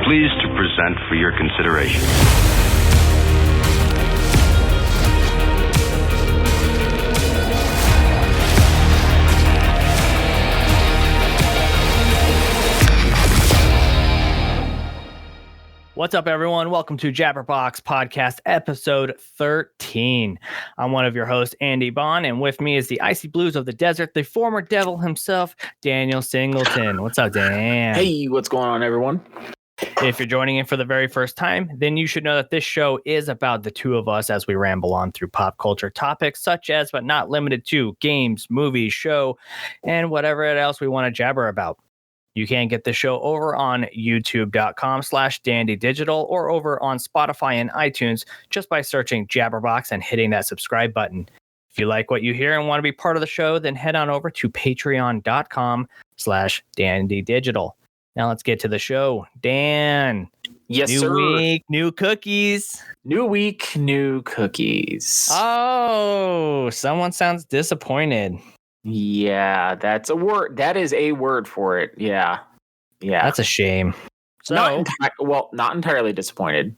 pleased to present for your consideration. What's up, everyone? Welcome to Jabberbox Podcast, episode 13. I'm one of your hosts, Andy Bond, and with me is the Icy Blues of the Desert, the former devil himself, Daniel Singleton. What's up, Dan? Hey, what's going on, everyone? If you're joining in for the very first time, then you should know that this show is about the two of us as we ramble on through pop culture topics such as, but not limited to, games, movies, show, and whatever else we want to jabber about. You can get the show over on youtube.com/dandydigital or over on Spotify and iTunes just by searching Jabberbox and hitting that subscribe button. If you like what you hear and want to be part of the show, then head on over to patreon.com/dandydigital. Now let's get to the show. Dan. Yes, new sir. Week, new cookies. New week, new cookies. Oh, someone sounds disappointed. Yeah, that's a word. That is a word for it. Yeah. That's a shame. So, not entirely disappointed.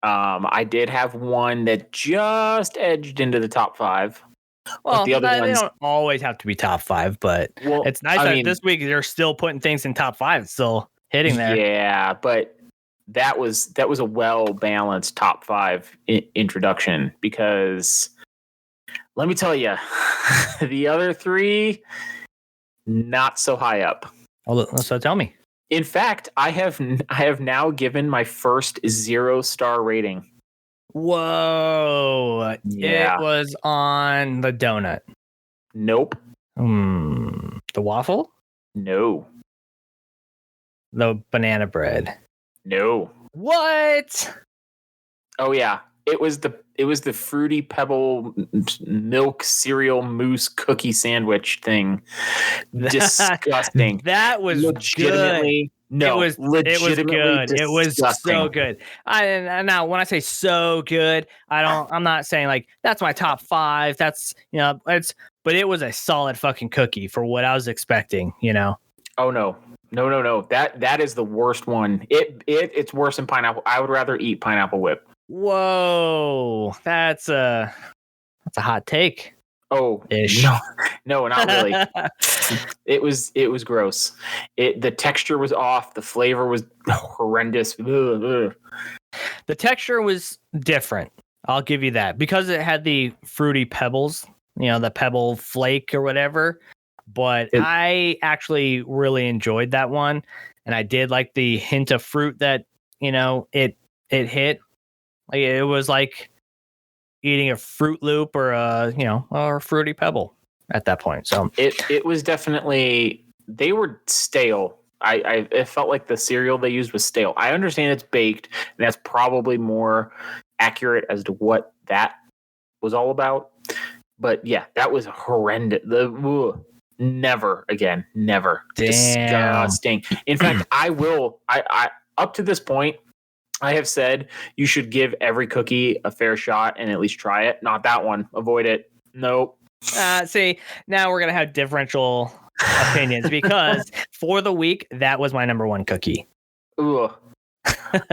I did have one that just edged into the top 5. well, the other they ones- don't always have to be top 5, but it's nice that this week they're still putting things in top 5. It's still hitting there. Yeah, but that was a well-balanced top 5 introduction because let me tell you, the other 3 not so high up. Oh, so tell me. In fact, I have now given my first 0-star rating. Whoa. Yeah. It was on the donut. Nope. The waffle? No. The banana bread. No. What? Oh yeah. It was the Fruity Pebble milk cereal mousse cookie sandwich thing. Disgusting. That was legitimately good. No, it was good. disgusting. It was so good. Now when I say so good, I'm not saying like that's my top 5. That's but it was a solid fucking cookie for what I was expecting. Oh no. That is the worst one. It's worse than pineapple. I would rather eat Pineapple Whip. Whoa, that's a hot take. Oh, ish. No, not really. It was gross. The texture was off. The flavor was horrendous. Ugh. The texture was different. I'll give you that because it had the fruity pebbles, the pebble flake or whatever. But I actually really enjoyed that one, and I did like the hint of fruit that it hit. Like it was like eating a Fruit Loop or a Fruity Pebble at that point. So it was definitely, they were stale. It felt like the cereal they used was stale. I understand it's baked, and that's probably more accurate as to what that was all about. But yeah, that was horrendous. Never again. Never. Damn. Disgusting. In fact, I up to this point, I have said you should give every cookie a fair shot and at least try it. Not that one. Avoid it. Nope. See, now we're going to have differential opinions because for the week, that was my number 1 cookie. Ooh.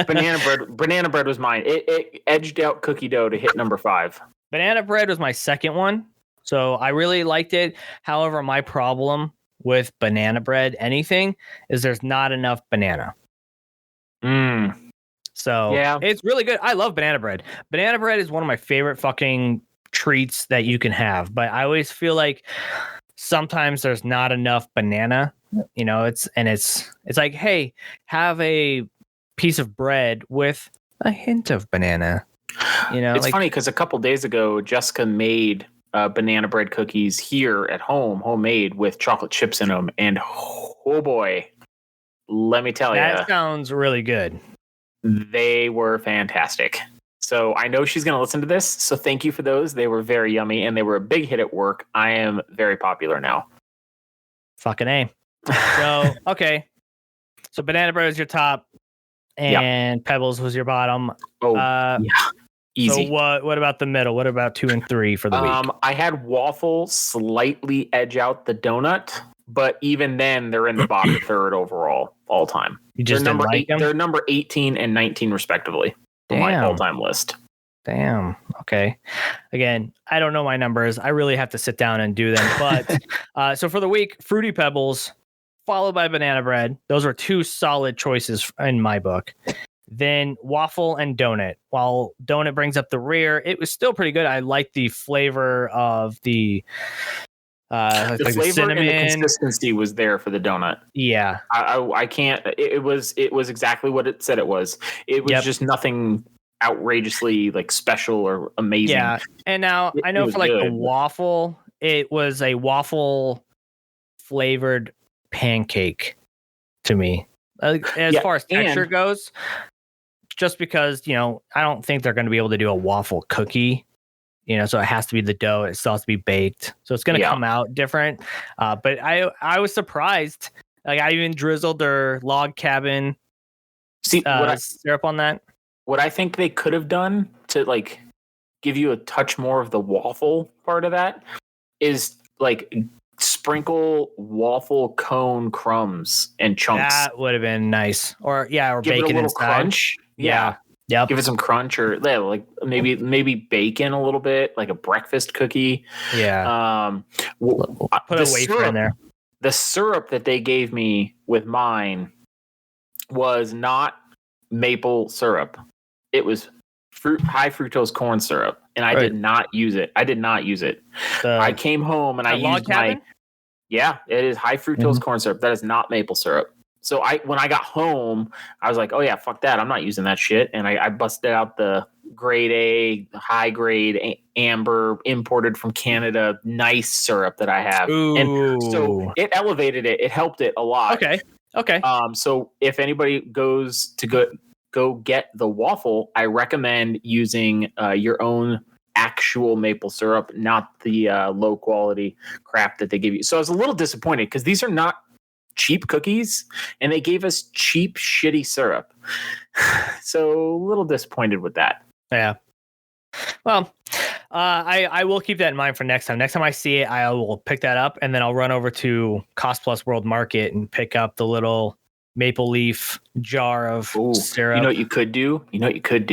Banana bread was mine. It edged out cookie dough to hit number 5. Banana bread was my second one. So I really liked it. However, my problem with banana bread, anything, is there's not enough banana. So yeah, it's really good. I love banana bread. Banana bread is one of my favorite fucking treats that you can have. But I always feel like sometimes there's not enough banana. It's like, hey, have a piece of bread with a hint of banana. It's funny because a couple days ago, Jessica made banana bread cookies here at home, homemade with chocolate chips in them, and oh boy, let me tell you, that sounds really good. They were fantastic. So I know she's going to listen to this. So thank you for those. They were very yummy and they were a big hit at work. I am very popular now. Fucking A. So, okay. So banana bread was your top and Pebbles was your bottom. Oh, yeah. Easy. So what about the middle? What about 2 and 3 for the week? I had waffle slightly edge out the donut, but even then, they're in the bottom third overall all time. You just they're didn't like them? They're number 18 and 19 respectively on my Damn. all-time list. Damn. Okay. Again, I don't know my numbers. I really have to sit down and do them. But so for the week, Fruity Pebbles, followed by Banana Bread. Those were two solid choices in my book. Then waffle and donut. While donut brings up the rear, it was still pretty good. I liked the flavor of the The like flavor cinnamon. and the consistency was there for the donut. Yeah. I can't. It was exactly what it said it was. It was just nothing outrageously like special or amazing. Yeah. And now I know for like the waffle, it was a waffle flavored pancake to me. As far as texture goes, just because, you know, I don't think they're going to be able to do a waffle cookie, you know, so it has to be the dough. It still has to be baked. So it's going to come out different. But I was surprised. Like I even drizzled their log cabin syrup on that. What I think they could have done to like give you a touch more of the waffle part of that is like sprinkle waffle cone crumbs and chunks. That would have been nice. Or give bacon it a little inside. crunch. Yeah. Yep. Give it some crunch or like maybe bacon a little bit, like a breakfast cookie. Yeah. Put a wafer in there. The syrup that they gave me with mine was not maple syrup. It was high fructose corn syrup, and I did not use it. I came home and I used it is high fructose corn syrup. That is not maple syrup. So when I got home, I was like, oh yeah, fuck that. I'm not using that shit. And I busted out the grade A, high grade amber imported from Canada, nice syrup that I have. Ooh. And so it elevated it. It helped it a lot. Okay. So if anybody goes to go get the waffle, I recommend using your own actual maple syrup, not the low quality crap that they give you. So I was a little disappointed because these are not cheap cookies and they gave us cheap, shitty syrup. So a little disappointed with that. Yeah. Well, I will keep that in mind for next time. Next time I see it, I will pick that up and then I'll run over to Cost Plus World Market and pick up the little maple leaf jar of syrup. You know what you could do? You could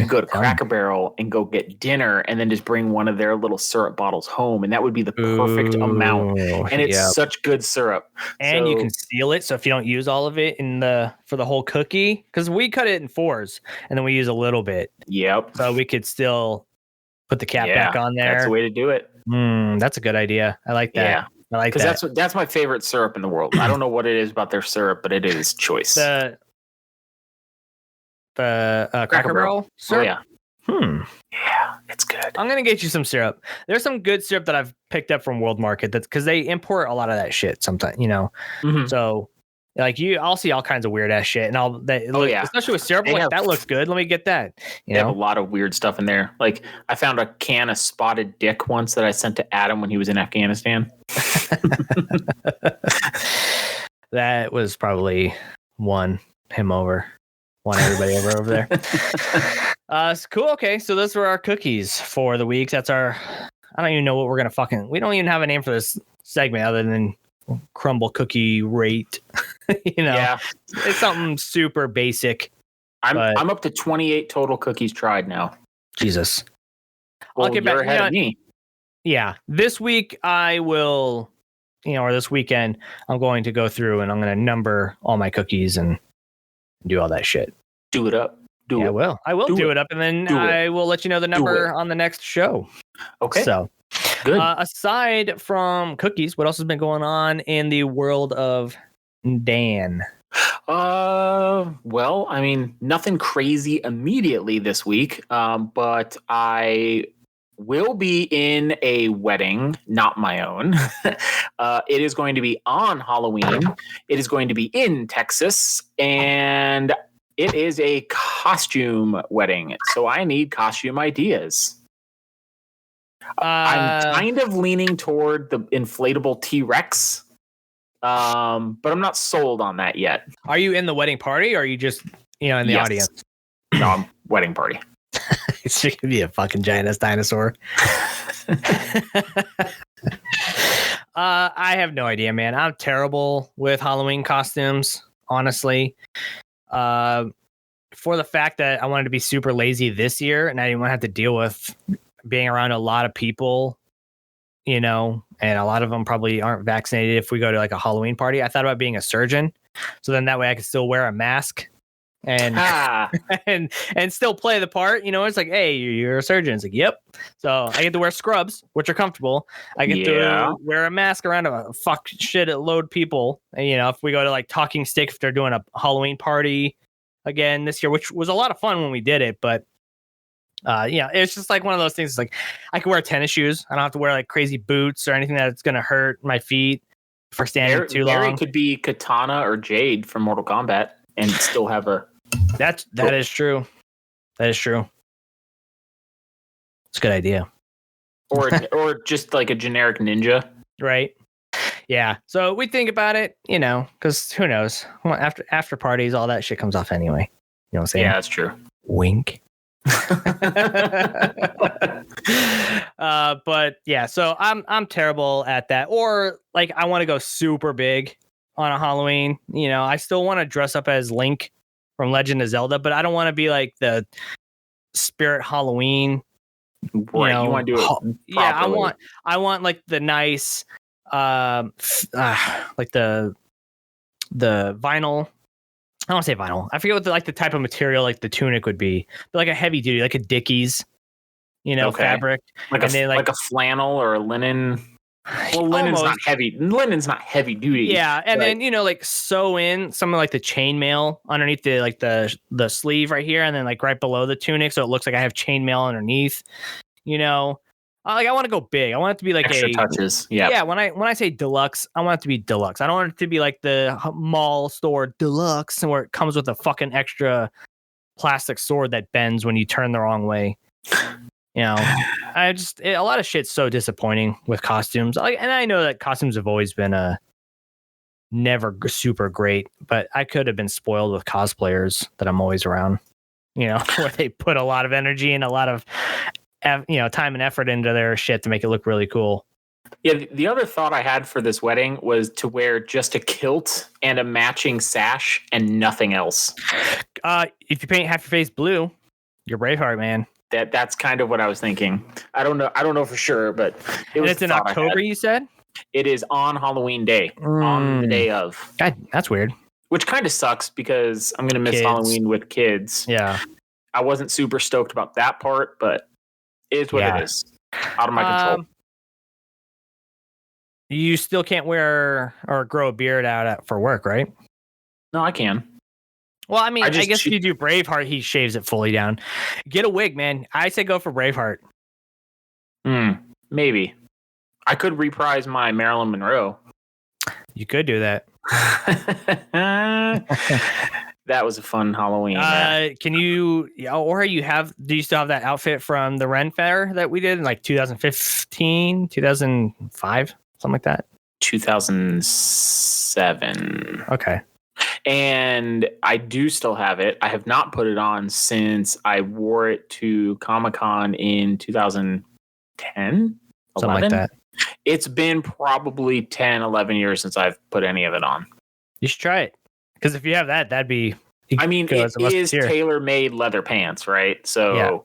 go to Cracker Barrel and go get dinner and then just bring one of their little syrup bottles home. And that would be the perfect amount. And it's such good syrup. And you can seal it. So if you don't use all of it for the whole cookie, because we cut it in 4s and then we use a little bit. Yep. So we could still put the cap back on there. That's the way to do it. That's a good idea. I like that. Yeah. I like that. Because that's my favorite syrup in the world. I don't know what it is about their syrup, but it is choice. The Cracker Barrel syrup? Oh, yeah. Yeah, it's good. I'm going to get you some syrup. There's some good syrup that I've picked up from World Market that's because they import a lot of that shit sometimes, you know. Mm-hmm. So like I'll see all kinds of weird ass shit, and especially with syrup. That looks good. Let me get that. They have a lot of weird stuff in there. Like I found a can of spotted dick once that I sent to Adam when he was in Afghanistan. That was probably won everybody over there. Cool. Okay, so those were our cookies for the week. That's I don't even know what we're gonna we don't even have a name for this segment other than crumble cookie rate. You know, it's something super basic. I'm up to 28 total cookies tried now. Jesus. Well, I'll get back ahead of me. Yeah. This week I will, or this weekend, I'm going to go through and I'm going to number all my cookies and do all that shit. Do it up. I will do it up, and then I will let you know the number on the next show. Okay. So good. Aside from cookies, what else has been going on in the world of Dan? Well, I mean, nothing crazy immediately this week. But I will be in a wedding, not my own. It is going to be on Halloween. It is going to be in Texas, and it is a costume wedding. So I need costume ideas. I'm kind of leaning toward the inflatable T-Rex. But I'm not sold on that yet. Are you in the wedding party, or are you just, in the audience? No, I'm wedding party. It's going to be a fucking giant ass dinosaur. I have no idea, man. I'm terrible with Halloween costumes, honestly. For the fact that I wanted to be super lazy this year and I didn't want to have to deal with being around a lot of people, and a lot of them probably aren't vaccinated if we go to like a Halloween party. I thought about being a surgeon. So then that way I could still wear a mask and and still play the part. It's like, hey, you're a surgeon. It's like, yep. So I get to wear scrubs, which are comfortable. I get to wear a mask around a fuck shit load people. And, if we go to like Talking Stick, if they're doing a Halloween party again this year, which was a lot of fun when we did it, but it's just like one of those things. It's like I can wear tennis shoes. I don't have to wear like crazy boots or anything that's going to hurt my feet for standing too long. Barry could be Katana or Jade from Mortal Kombat and still have a. That is true. That is true. It's a good idea. Or just like a generic ninja. Right. Yeah. So we think about it, because who knows? Well, after parties, all that shit comes off anyway. You know what I'm saying? Yeah, that's true. Wink. But yeah, so I'm terrible at that. Or like I want to go super big on a Halloween. I still want to dress up as Link from Legend of Zelda, but I don't want to be like the Spirit Halloween. Right, you want to do it properly. Yeah, I want like the nice like the vinyl. I don't want to say vinyl. I forget what the type of material like the tunic would be, but like a heavy duty, like a Dickies, fabric, like a flannel or a linen. Well, linen's not heavy. Linen's not heavy duty. Yeah, and then like sew in some of like the chainmail underneath the sleeve right here, and then like right below the tunic, so it looks like I have chainmail underneath. Like I want to go big. I want it to be like extra touches. Yeah. Yeah. When I say deluxe, I want it to be deluxe. I don't want it to be like the mall store deluxe, and where it comes with a fucking extra plastic sword that bends when you turn the wrong way. A lot of shit's so disappointing with costumes. And I know that costumes have always been never super great, but I could have been spoiled with cosplayers that I'm always around. Where they put a lot of energy and a lot of time and effort into their shit to make it look really cool. Yeah, the other thought I had for this wedding was to wear just a kilt and a matching sash and nothing else. If you paint half your face blue, you're Braveheart, man. That's kind of what I was thinking. I don't know for sure, but it's in October, you said? It is on Halloween Day, on the day of. God, that's weird. Which kind of sucks because I'm going to miss Halloween with kids. Yeah. I wasn't super stoked about that part, but it is what it is. Out of my control. You still can't wear or grow a beard out for work, right? No, I can. Well, I mean, I guess if you do Braveheart, he shaves it fully down. Get a wig, man. I say go for Braveheart. Maybe. I could reprise my Marilyn Monroe. You could do that. That was a fun Halloween. Can you, or do you still have that outfit from the Ren Fair that we did in like 2015, 2005, something like that? 2007. Okay. And I do still have it. I have not put it on since I wore it to Comic-Con in 2010, something like that. It's been probably 10, 11 years since I've put any of it on. You should try it. Because if you have that, that'd be... I mean, it is tailor-made leather pants, right? So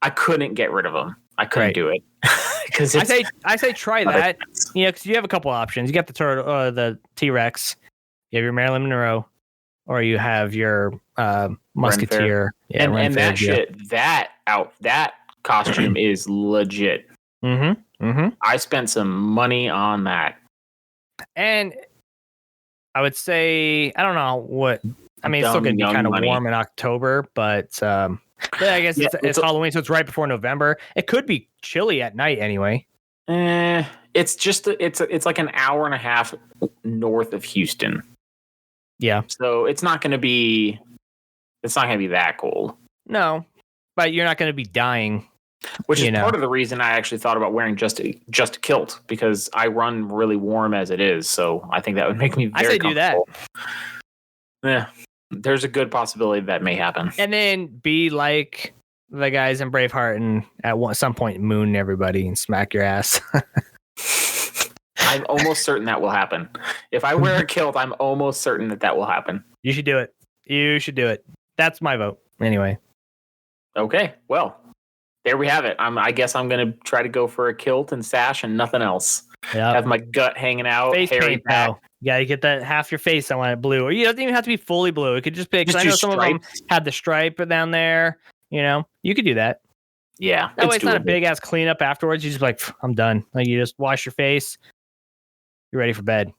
I couldn't get rid of them. I couldn't do it. Because I say try that. Because you have a couple options. You got the T-Rex, you have your Marilyn Monroe, or you have your Musketeer. Yeah, and that shit, that costume is legit. I spent some money on that. And I would say, I don't know what... I mean, it's still going to be kind of warm in October, but I guess it's Halloween, so it's right before November. It could be chilly at night anyway. It's just it's like an hour and a half north of Houston. Yeah. So it's not going to be that cold. No, but you're not going to be dying. Which is part of the reason I actually thought about wearing just a kilt, because I run really warm as it is. So I think that would make me very comfortable. Do that. Yeah. There's a good possibility that may happen. And then be like the guys in Braveheart and at some point moon everybody and smack your ass. I'm almost certain that will happen. If I wear a kilt, I'm almost certain that will happen. You should do it. You should do it. That's my vote. Anyway. Okay, well, there we have it. I guess I'm gonna try to go for a kilt and sash and nothing else. Yeah. Have my gut hanging out. Face hairy paint, back. though. Yeah, you get that half your face. I want it blue, or you don't even have to be fully blue. It could just be because I know some of them had the stripe down there. You know, you could do that. Yeah, That way, it's not a doable. big ass cleanup afterwards. You just be like, I'm done. Like you just wash your face. You're ready for bed.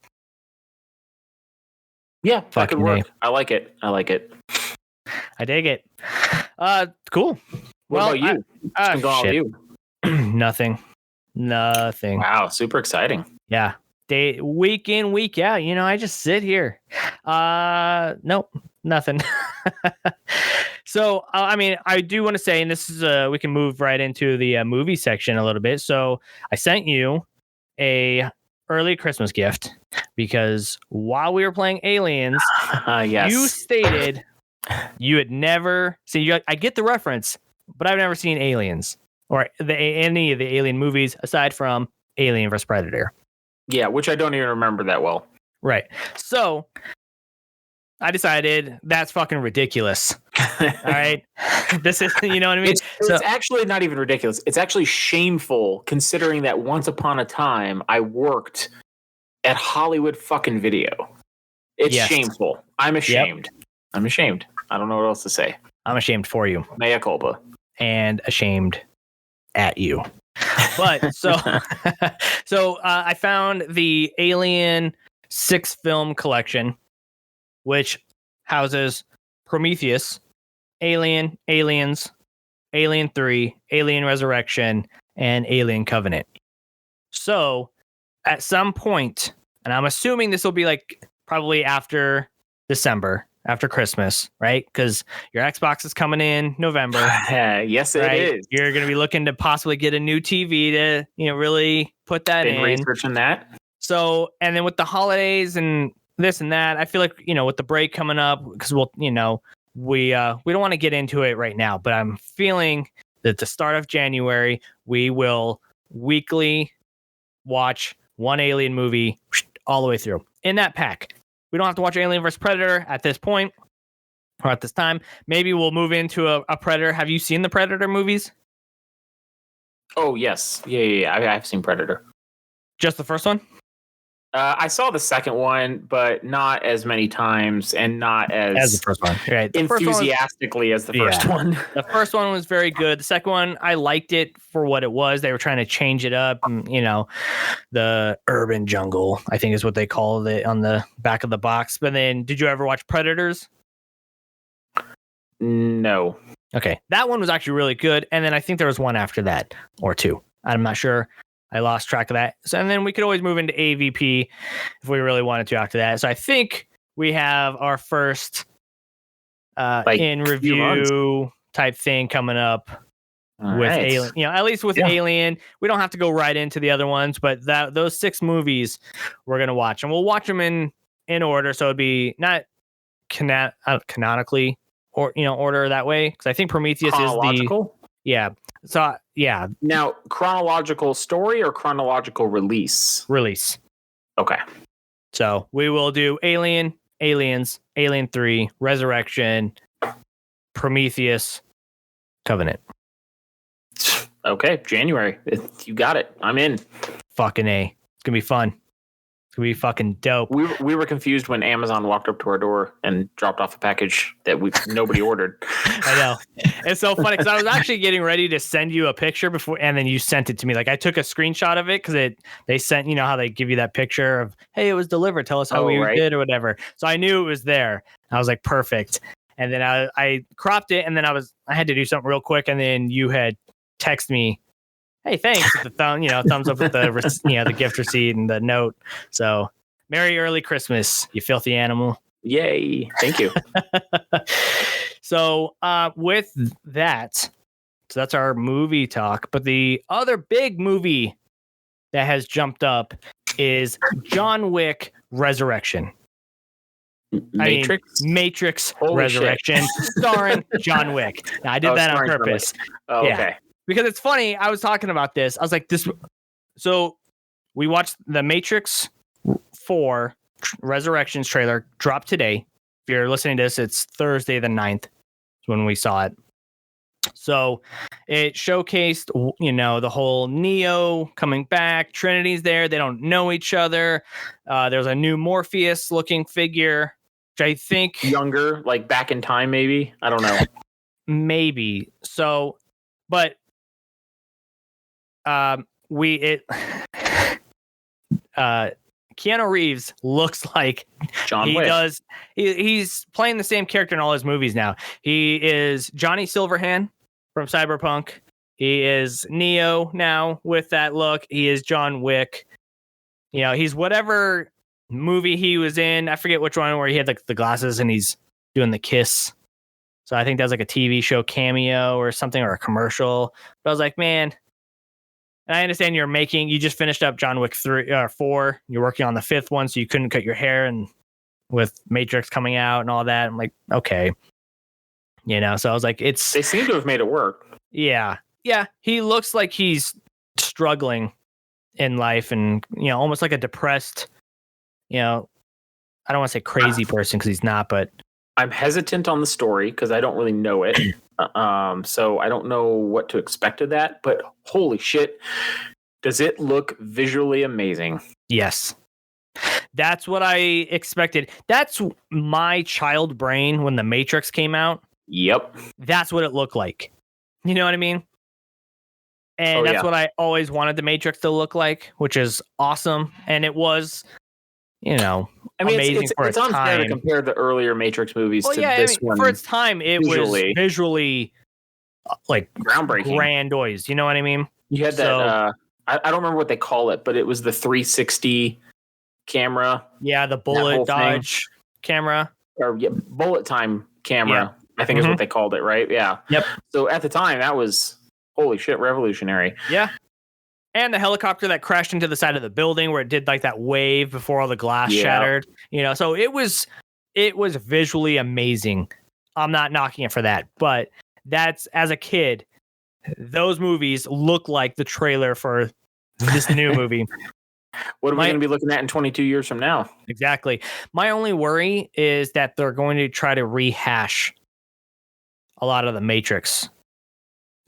Yeah, that Fucking could work. A. I like it. I dig it. Cool. What about you? What's been going on with you? Nothing. Wow, super exciting. Yeah. Week in, week out. You know, I just sit here. Nope, nothing. So, I mean, I do want to say, and this is we can move right into the movie section a little bit. So, I sent you a early Christmas gift because while we were playing Aliens, Yes. you stated you had never seen. I get the reference, but I've never seen Aliens or any of the Alien movies aside from Alien vs Predator. Yeah, which I don't even remember that well. Right. So I decided that's fucking ridiculous. All right. This is, you know what I mean? It's actually not even ridiculous. It's actually shameful considering that once upon a time I worked at Hollywood fucking Video. It's shameful. I'm ashamed. Yep. I'm ashamed. I don't know what else to say. I'm ashamed for you. Mea culpa. And ashamed at you. But so I found the Alien 6 film collection, which houses Prometheus, Alien, Aliens, Alien 3, Alien Resurrection, and Alien Covenant. So at some point, and I'm assuming this will be like probably after December, after Christmas, right? Because your Xbox is coming in November. Yes, right? It is. You're going to be looking to possibly get a new TV to, you know, really put that in. Researching that. So, and then with the holidays and this and that, I feel like, you know, with the break coming up, because we'll, you know, we don't want to get into it right now, but I'm feeling that at the start of January, we will weekly watch one Alien movie all the way through in that pack. We don't have to watch Alien vs Predator at this point or at this time. Maybe we'll move into a Predator. Have you seen the Predator movies? Oh, yes. Yeah. I've seen Predator. Just the first one? I saw the second one, but not as many times and not as the first one. Right. Enthusiastically as the first one. The first one was very good. The second one, I liked it for what it was. They were trying to change it up. And, you know, the urban jungle, I think is what they called it on the back of the box. But then, did you ever watch Predators? No. Okay. That one was actually really good. And then I think there was one after that or two. I'm not sure. I lost track of that. So, and then we could always move into AVP if we really wanted to after that. So I think we have our first in review type thing coming up with Alien. You know, at least with Alien, we don't have to go right into the other ones, but those 6 movies we're gonna watch, and we'll watch them in order. So it'd be not canonically or order that way, because I think Prometheus is the So, yeah. Now, chronological story or chronological release? Release. Okay. So, we will do Alien, Aliens, Alien 3, Resurrection, Prometheus, Covenant. Okay, January. You got it. I'm in. Fucking A. It's going to be fun. It's going to be fucking dope. We were confused when Amazon walked up to our door and dropped off a package that nobody ordered. I know. It's so funny because I was actually getting ready to send you a picture before, and then you sent it to me. Like, I took a screenshot of it because they sent, you know how they give you that picture of, hey, it was delivered. Tell us how we did or whatever. So I knew it was there. I was like, perfect. And then I cropped it, and then I had to do something real quick, and then you had texted me, hey, thanks, with the thumbs up with the the gift receipt and the note. So, merry early Christmas, you filthy animal. Yay. Thank you. So, with that, so that's our movie talk. But the other big movie that has jumped up is John Wick Resurrection. Matrix Holy Resurrection, starring John Wick. Now, I did that on purpose. Oh, okay. Because it's funny, I was talking about this. I was like, this. So we watched the Matrix 4 Resurrections trailer drop today. If you're listening to this, it's Thursday the 9th when we saw it. So it showcased, the whole Neo coming back. Trinity's there. They don't know each other. There's a new Morpheus looking figure, which I think Younger, like back in time, maybe. I don't know. maybe. So, but Keanu Reeves looks like John Wick. does. He's playing the same character in all his movies now. He is Johnny Silverhand from Cyberpunk. He is Neo now with that look. He is John Wick. He's whatever movie he was in. I forget which one where he had the glasses and he's doing the kiss. So I think that was like a TV show cameo or something, or a commercial. But I was like, man. And I understand you just finished up John Wick 3 or 4. You're working on the 5th one, so you couldn't cut your hair, and with Matrix coming out and all that, I'm like, okay. So I was like, they seem to have made it work. Yeah. Yeah. He looks like he's struggling in life and, almost like a depressed, I don't want to say crazy person because he's not, but I'm hesitant on the story because I don't really know it. So I don't know what to expect of that, but holy shit, does it look visually amazing? Yes. That's what I expected. That's my child brain when The Matrix came out. Yep. That's what it looked like. You know what I mean? And that's what I always wanted The Matrix to look like, which is awesome. And it was, amazing for its unfair time. To compare the earlier Matrix movies to this one. For its time, it was visually like groundbreaking, grandiose. You know what I mean? You had that. I don't remember what they call it, but it was the 360 camera. Yeah, the bullet dodge camera, or bullet time camera. Yeah. I think is what they called it, right? Yeah. Yep. So at the time, that was holy shit, revolutionary. Yeah. And the helicopter that crashed into the side of the building where it did like that wave before all the glass shattered, so it was visually amazing. I'm not knocking it for that, but that's, as a kid, those movies look like the trailer for this new movie. What are we going to be looking at in 22 years from now? Exactly. My only worry is that they're going to try to rehash a lot of the Matrix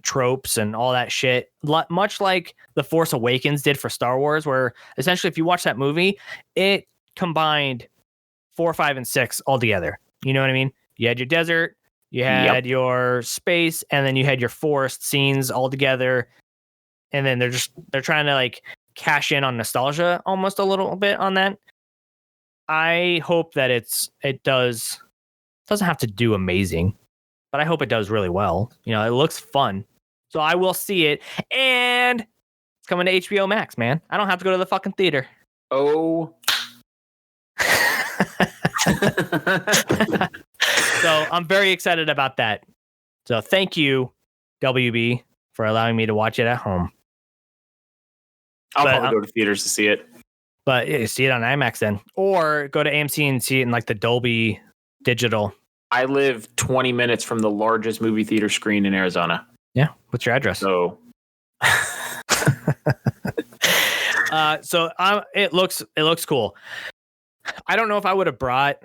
tropes and all that shit, much like The Force Awakens did for Star Wars, where essentially if you watch that movie, it combined 4, 5, and 6 all together. You know what I mean? You had your desert, you had your space, and then you had your forest scenes all together. And then they're trying to like cash in on nostalgia almost a little bit on that. I hope that it doesn't have to do amazing, but I hope it does really well. It looks fun. So I will see it, and it's coming to HBO Max, man. I don't have to go to the fucking theater. Oh. So I'm very excited about that. So thank you, WB, for allowing me to watch it at home. I'll probably go to theaters to see it. But see it on IMAX then. Or go to AMC and see it in like the Dolby Digital. I live 20 minutes from the largest movie theater screen in Arizona. Yeah. What's your address? So, it looks cool. I don't know if I would have brought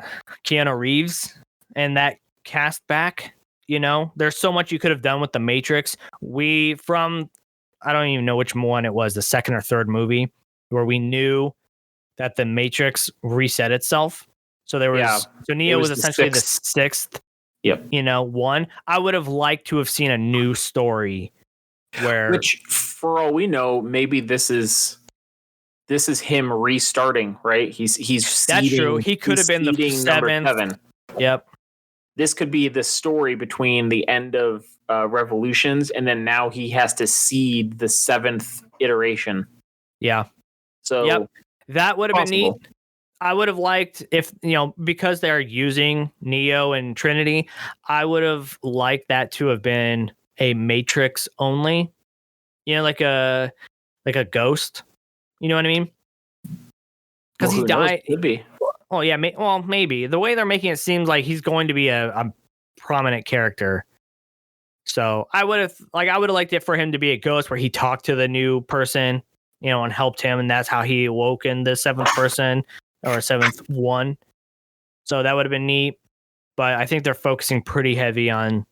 Keanu Reeves and that cast back. There's so much you could have done with The Matrix. I don't even know which one it was, the second or third movie, where we knew that The Matrix reset itself. So there was, so Neo was essentially the sixth. Yep. One. I would have liked to have seen a new story which, for all we know, maybe this is him restarting, right? He's that's true. He could have been the seventh. 7. Yep. This could be the story between the end of Revolutions, and then now he has to seed the 7th iteration. Yeah. So that would have been neat. I would have liked if, because they're using Neo and Trinity, I would have liked that to have been a Matrix only, like a ghost. You know what I mean? Because he died. Could be. Oh yeah. Maybe the way they're making it seems like he's going to be a prominent character. So I would have liked it for him to be a ghost where he talked to the new person, and helped him, and that's how he awoke in the seventh person or seventh one. So that would have been neat. But I think they're focusing pretty heavy on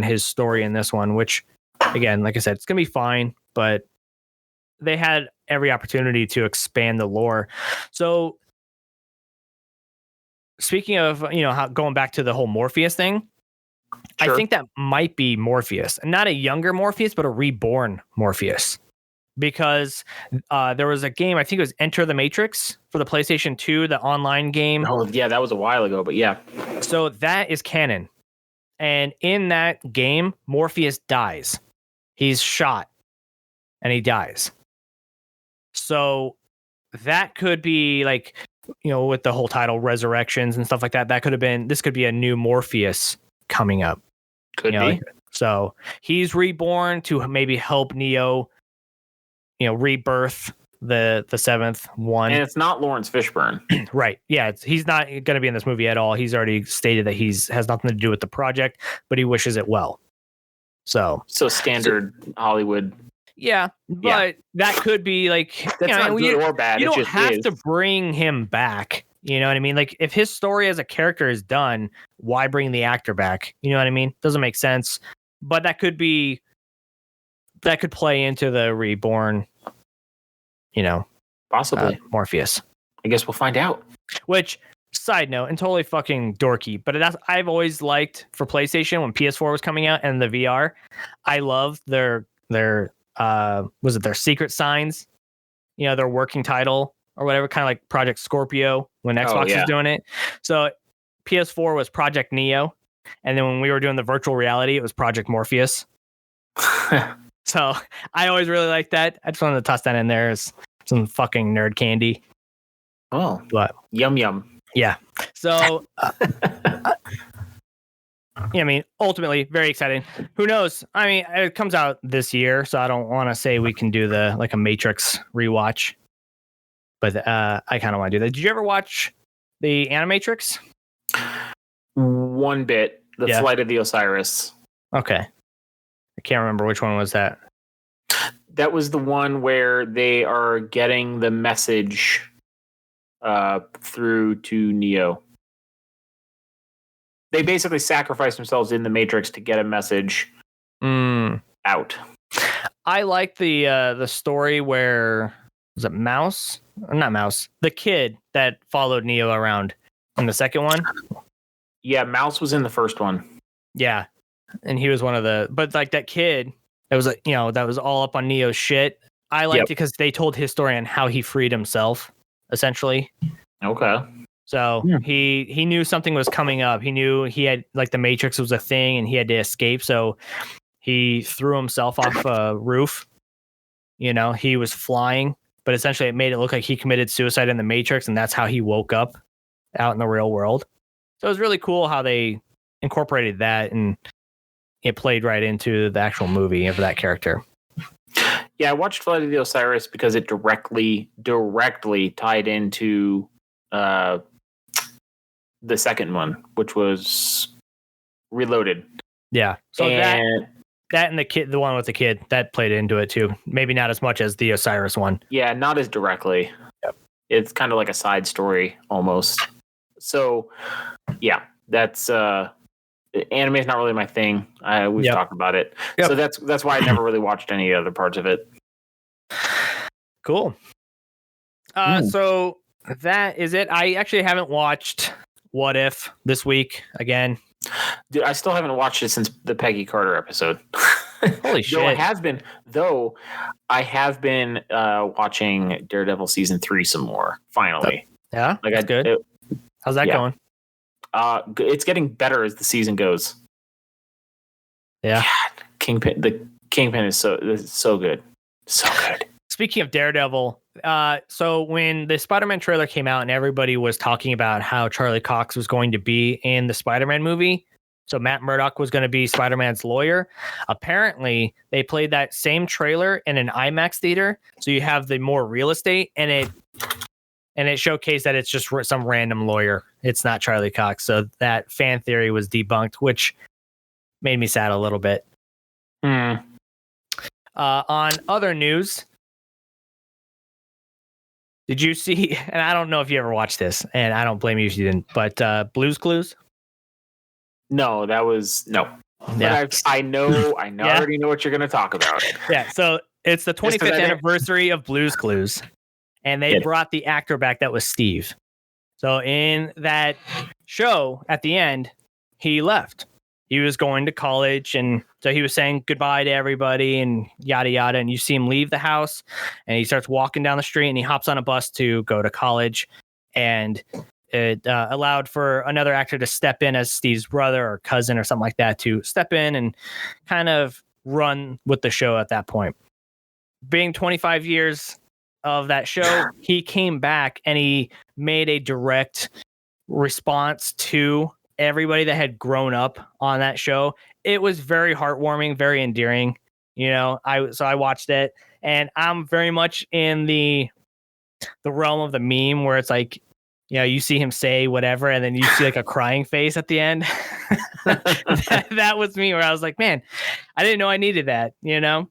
his story in this one, which, again, like I said, it's gonna be fine. But they had every opportunity to expand the lore. So speaking of, how going back to the whole Morpheus thing, Sure. I think that might be Morpheus, not a younger Morpheus, but a reborn Morpheus. Because there was a game, I think it was Enter the Matrix for the PlayStation 2, the online game. Oh, yeah, that was a while ago, but yeah. So that is canon. And in that game, Morpheus dies. He's shot and he dies. So that could be like, with the whole title Resurrections and stuff like that, this could be a new Morpheus coming up. Could be. So he's reborn to maybe help Neo, rebirth the seventh one. And it's not Lawrence Fishburne. Right. Yeah. He's not going to be in this movie at all. He's already stated that has nothing to do with the project, but he wishes it well. So standard Hollywood. Yeah, but that could be like, that's not good or bad. You it don't just have is. to bring him back. You know what I mean? Like, if his story as a character is done, why bring the actor back? You know what I mean? Doesn't make sense. But that could play into the reborn, possibly Morpheus. I guess we'll find out. Which, side note, and totally fucking dorky, but I've always liked for PlayStation when PS4 was coming out and the VR. I loved their was it their secret signs? Their working title or whatever, kind of like Project Scorpio when Xbox was doing it. So PS4 was Project Neo, and then when we were doing the virtual reality, it was Project Morpheus. So I always really liked that. I just wanted to toss that in there as some fucking nerd candy. Oh, but yum. Yeah. So ultimately, very exciting. Who knows? I mean, it comes out this year, so I don't want to say we can do a Matrix rewatch, but I kind of want to do that. Did you ever watch the Animatrix? One bit, the Flight of the Osiris. Okay, I can't remember which one was that. That was the one where they are getting the message through to Neo. They basically sacrifice themselves in the Matrix to get a message out. I like the story where was it Mouse? Or not Mouse. The kid that followed Neo around in the second one. Yeah, Mouse was in the first one. Yeah, and he was one of but like that kid that was that was all up on Neo's shit. I liked it because they told his story on how he freed himself, essentially. Okay. So he knew something was coming up. He knew he had the Matrix was a thing and he had to escape. So he threw himself off a roof. He was flying, but essentially it made it look like he committed suicide in the Matrix, and that's how he woke up out in the real world. So it was really cool how they incorporated that, and it played right into the actual movie of that character. Yeah, I watched Flight of the Osiris because it directly tied into the second one, which was Reloaded. Yeah. So that and the one with the kid, that played into it too. Maybe not as much as the Osiris one. Yeah, not as directly. Yep. It's kind of like a side story almost. So, yeah, that's anime is not really my thing. We've talked about it. Yep. So that's why I never really watched any other parts of it. Cool. So that is it. I actually haven't watched What If this week again. Dude, I still haven't watched it since the Peggy Carter episode. Holy shit. I have been watching Daredevil season 3 some more, finally. Yeah? That's good. How's that going? It's getting better as the season goes. Yeah. God, Kingpin is so good. So good. Speaking of Daredevil, so when the Spider-Man trailer came out and everybody was talking about how Charlie Cox was going to be in the Spider-Man movie, so Matt Murdock was going to be Spider-Man's lawyer, apparently they played that same trailer in an IMAX theater, so you have the more real estate, and it showcased that it's just some random lawyer. It's not Charlie Cox, so that fan theory was debunked, which made me sad a little bit. On other news, Did you see? And I don't know if you ever watched this, and I don't blame you if you didn't. But Blue's Clues. No, that was no. Yeah. But I know. Yeah. Already know what you're going to talk about. Yeah. So it's the Just 'cause 25th I didn't- anniversary of Blue's Clues, and they Yeah. brought the actor back that was Steve. So in that show, at the end, he left. He was going to college, and so he was saying goodbye to everybody and yada yada. And you see him leave the house, and he starts walking down the street, and he hops on a bus to go to college. And it allowed for another actor to step in as Steve's brother or cousin or something like that, to step in and kind of run with the show at that point. Being 25 years of that show, he came back and he made a direct response to everybody that had grown up on that show. It was very heartwarming, very endearing. You know, I watched it, and I'm very much in the realm of the meme where it's like, you know, you see him say whatever, and then you see like a crying face at the end. that was me, where I was like, man, I didn't know I needed that, you know?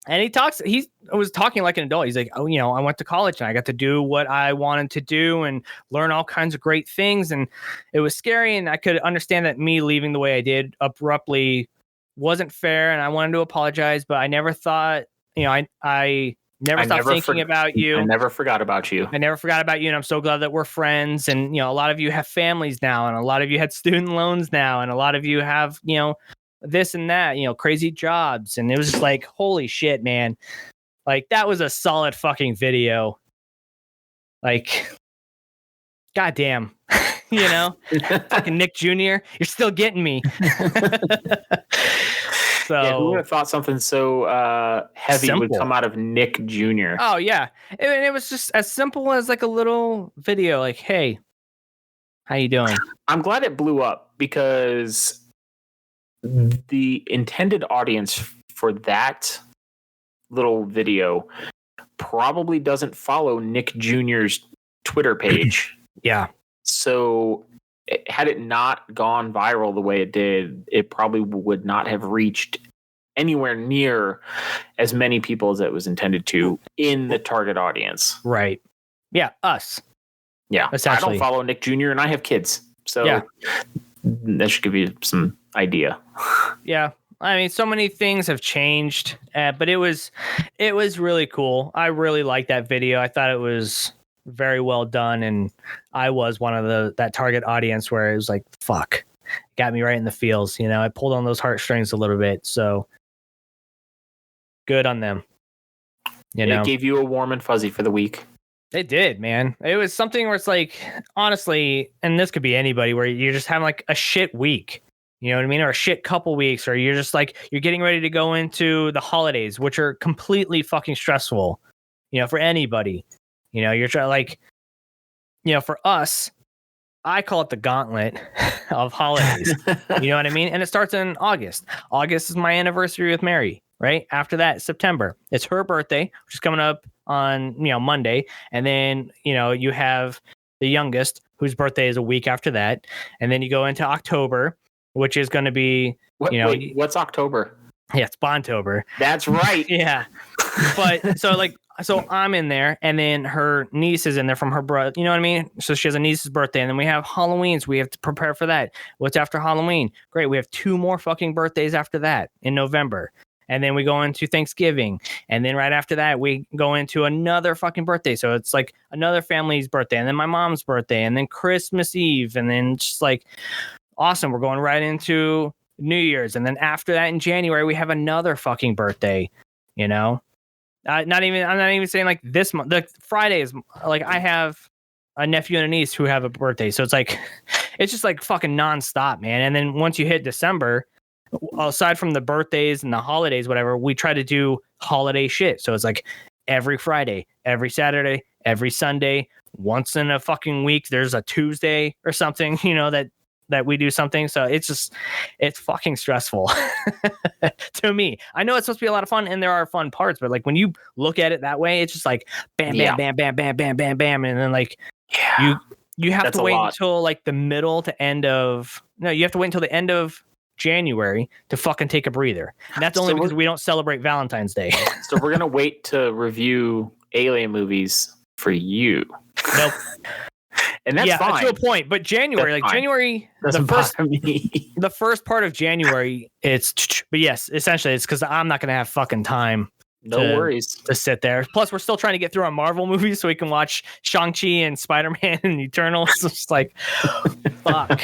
And he was talking like an adult. He's like, oh, you know, I went to college and I got to do what I wanted to do and learn all kinds of great things. And it was scary. And I could understand that me leaving the way I did abruptly wasn't fair. And I wanted to apologize, but I never thought, you know, I never stopped thinking about you. I never forgot about you. I never forgot about you. And I'm so glad that we're friends. And, you know, a lot of you have families now, and a lot of you had student loans now, and a lot of you have, you know, this and that, you know, crazy jobs. And it was just like, holy shit, man. Like, that was a solid fucking video. Like, goddamn, you know, fucking Nick Jr., you're still getting me. So, yeah, who would have thought something so heavy would come out of Nick Jr.? Oh, yeah. And it was just as simple as like a little video, like, hey, how you doing? I'm glad it blew up, because the intended audience for that little video probably doesn't follow Nick Jr.'s Twitter page. Yeah. So had it not gone viral the way it did, it probably would not have reached anywhere near as many people as it was intended to in the target audience. Right. Yeah. Us. Yeah. I Essentially. don't follow Nick Jr. and I have kids. So Yeah. that should give you some idea. Yeah. I mean, so many things have changed, but it was really cool. I really liked that video. I thought it was very well done, and I was one of that target audience where it was like, fuck, got me right in the feels. You know, I pulled on those heartstrings a little bit. So good on them. You know, it gave you a warm and fuzzy for the week. It did, man. It was something where it's like, honestly, and this could be anybody, where you're just having like a shit week. You know what I mean? Or a shit couple weeks, or you're just like, you're getting ready to go into the holidays, which are completely fucking stressful, you know, for anybody. You know, you're trying, like, you know, for us, I call it the gauntlet of holidays. You know what I mean? And it starts in August. August is my anniversary with Mary, right? After that, September. It's her birthday, which is coming up on, you know, Monday. And then, you know, you have the youngest, whose birthday is a week after that. And then you go into October, which is going to be, you know, wait, what's October? Yeah, it's Bontober. That's right. Yeah. But so I'm in there, and then her niece is in there from her brother. You know what I mean? So she has a niece's birthday, and then we have Halloween, so we have to prepare for that. What's after Halloween? Great. We have 2 more fucking birthdays after that in November. And then we go into Thanksgiving. And then right after that, we go into another fucking birthday. So it's like another family's birthday, and then my mom's birthday, and then Christmas Eve, and then just like, awesome. We're going right into New Year's. And then after that in January, we have another fucking birthday, you know? I'm not even saying like this month. The Friday is like, I have a nephew and a niece who have a birthday. So it's like, it's just like fucking nonstop, man. And then once you hit December, aside from the birthdays and the holidays, whatever, we try to do holiday shit. So it's like every Friday, every Saturday, every Sunday, once in a fucking week, there's a Tuesday or something, you know, that we do something. So it's fucking stressful to me. I know it's supposed to be a lot of fun, and there are fun parts, but like when you look at it that way, it's just like bam, bam, bam, bam, bam, bam, bam, bam. And then like, you have to wait until like the middle to end of, no, you have to wait until the end of January to fucking take a breather. And that's only because we don't celebrate Valentine's Day. So we're going to wait to review Alien movies for you. Nope. And that's fine. To a point. But January, That's like fine. January, Doesn't bother me. the first part of January, but yes, essentially it's because I'm not going to have fucking time. No worries. To sit there. Plus, we're still trying to get through our Marvel movies so we can watch Shang-Chi and Spider-Man and Eternals. It's just like, fuck.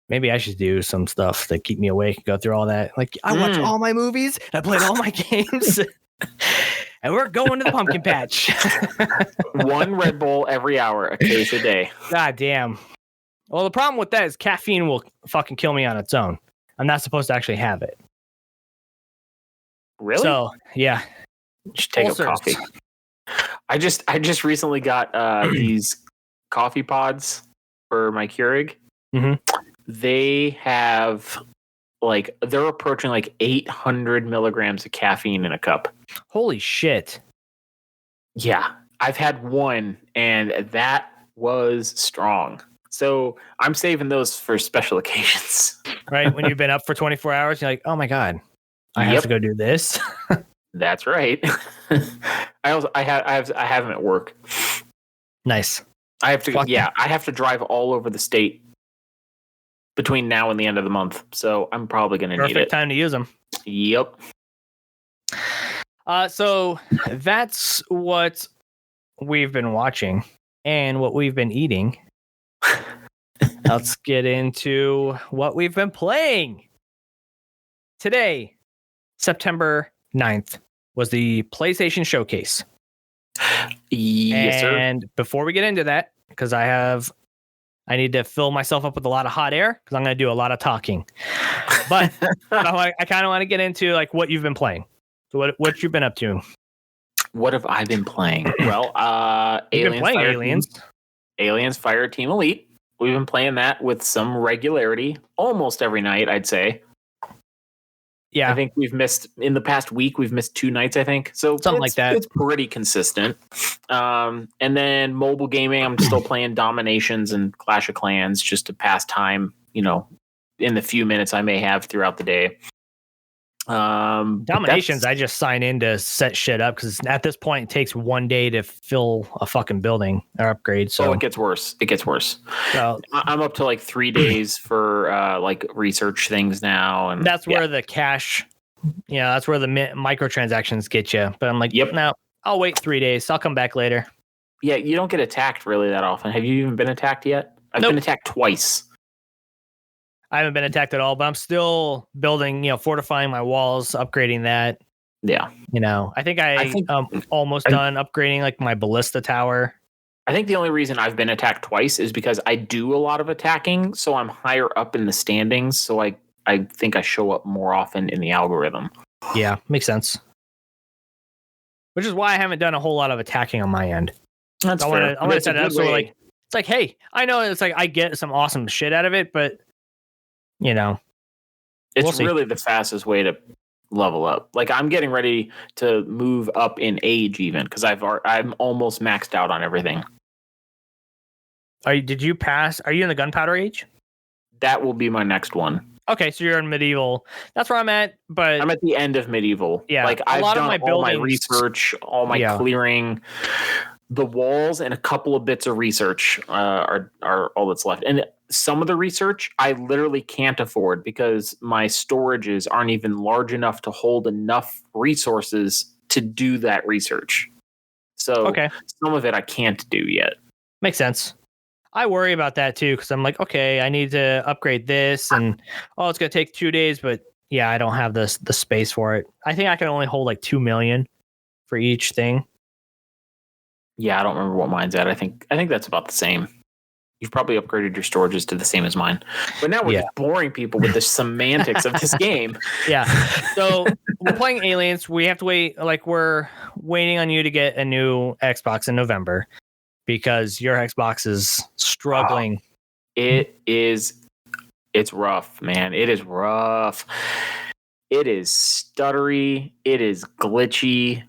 Maybe I should do some stuff to keep me awake and go through all that. Like, I watch all my movies, I played all my games, and we're going to the pumpkin patch. 1 Red Bull every hour, a case a day. God damn. Well, the problem with that is caffeine will fucking kill me on its own. I'm not supposed to actually have it. Really? So, yeah. You should take a coffee. I just recently got these coffee pods for my Keurig. Mm-hmm. They have they're approaching 800 milligrams of caffeine in a cup. Holy shit. Yeah. I've had one and that was strong. So I'm saving those for special occasions. Right? When you've been up for 24 hours, you're like, oh my God, I have to go do this. That's right. I have them at work. Nice. I have to drive all over the state between now and the end of the month. So I'm probably going to need it. Perfect time to use them. Yep. So that's what we've been watching and what we've been eating. Let's get into what we've been playing. Today, September 9th, was the PlayStation Showcase. Yes, sir. And before we get into that, because I need to fill myself up with a lot of hot air because I'm going to do a lot of talking. But I kind of want to get into what you've been playing. So what you've been up to? What have I been playing? Well, Aliens Fire Team Elite. We've been playing that with some regularity, almost every night, I'd say. Yeah. I think in the past week, we've missed 2 nights, I think. So something like that. It's pretty consistent. And then mobile gaming, I'm still playing Dominations and Clash of Clans just to pass time, in the few minutes I may have throughout the day. Dominations, I just sign in to set shit up because at this point it takes 1 day to fill a fucking building or upgrade. So it gets worse. So I'm up to 3 days for research things now, and that's where the cash, that's where the microtransactions get you. But I'm like, yep, no, I'll wait 3 days. I'll come back later. Yeah, you don't get attacked really that often. Have you even been attacked yet? I've been attacked twice. I haven't been attacked at all, but I'm still building, fortifying my walls, upgrading that. Yeah. I think I'm almost done upgrading my ballista tower. I think the only reason I've been attacked twice is because I do a lot of attacking, so I'm higher up in the standings, so I think I show up more often in the algorithm. Yeah, makes sense. Which is why I haven't done a whole lot of attacking on my end. That's fair. I want to set it up so it's hey, I know it's I get some awesome shit out of it, but it's really the fastest way to level up. I'm getting ready to move up in age even because I'm almost maxed out on everything. Did you pass? Are you in the gunpowder age? That will be my next one. Okay, so you're in medieval. That's where I'm at, but I'm at the end of medieval. Yeah, I've done all my research, all my clearing. The walls and a couple of bits of research are all that's left. And some of the research I literally can't afford because my storages aren't even large enough to hold enough resources to do that research. So some of it I can't do yet. Makes sense. I worry about that too because I'm like, okay, I need to upgrade this and it's going to take 2 days, but yeah, I don't have the space for it. I think I can only hold 2 million for each thing. Yeah, I don't remember what mine's at. I think that's about the same. You've probably upgraded your storages to the same as mine. But now we're just boring people with the semantics of this game. Yeah. So we're playing Aliens. We have to wait. We're waiting on you to get a new Xbox in November because your Xbox is struggling. It's rough, man. It is rough. It is stuttery. It is glitchy.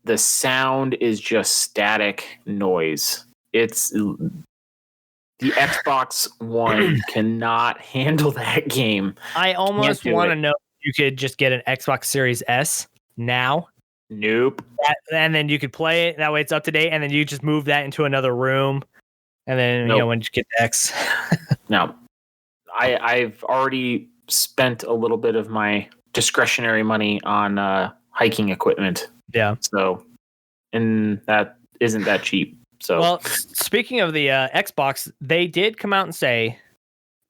The sound is just static noise. The Xbox One cannot handle that game. I almost want to know if you could just get an Xbox Series S now Nope. And then you could play it that way. It's up to date, and then you just move that into another room, and then Nope. when you get to X. No, I've already spent a little bit of my discretionary money on hiking equipment. Yeah. So, and that isn't that cheap. So, well, speaking of the Xbox, they did come out and say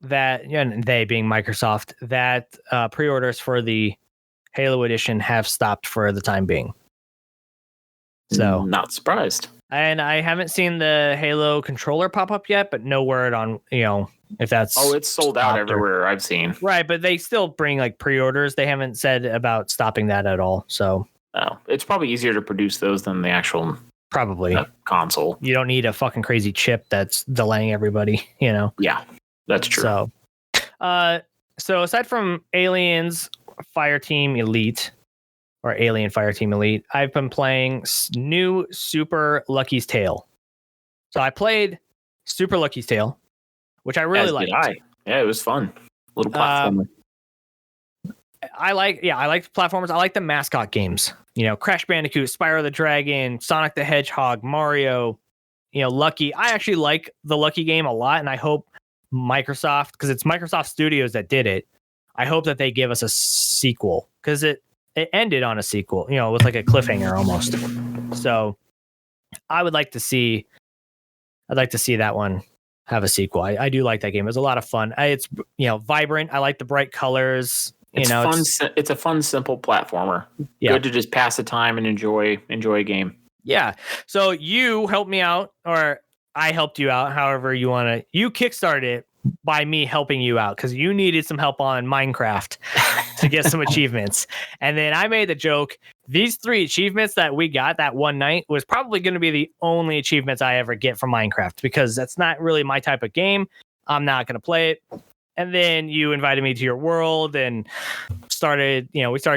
that, and they being Microsoft, that pre-orders for the Halo Edition have stopped for the time being. So not surprised. And I haven't seen the Halo controller pop up yet, but no word on, if that's... Oh, it's sold out everywhere I've seen. Right, but they still bring like pre-orders. They haven't said about stopping that at all. So it's probably easier to produce those than the actual probably console. You don't need a fucking crazy chip that's delaying everybody, Yeah, that's true. So aside from Aliens Fireteam Elite or Alien Fireteam Elite, I've been playing new Super Lucky's Tale. So I played Super Lucky's Tale, which I really liked. Yeah, it was fun. Little platformer. I like platformers. I like the mascot games. Crash Bandicoot, Spyro the Dragon, Sonic the Hedgehog, Mario, Lucky. I actually like the Lucky game a lot, and I hope Microsoft, because it's Microsoft Studios that did it, I hope that they give us a sequel, because it ended on a sequel, with like a cliffhanger almost. So I'd like to see that one have a sequel. I do like that game. It was a lot of fun. It's vibrant. I like the bright colors. It's a fun, simple platformer. Yeah. Good to just pass the time and enjoy a game. Yeah. So you helped me out, or I helped you out, however you want to. You kickstarted it by me helping you out because you needed some help on Minecraft to get some achievements. And then I made the joke, these 3 achievements that we got that one night was probably going to be the only achievements I ever get from Minecraft, because that's not really my type of game. I'm not going to play it. And then you invited me to your world and we started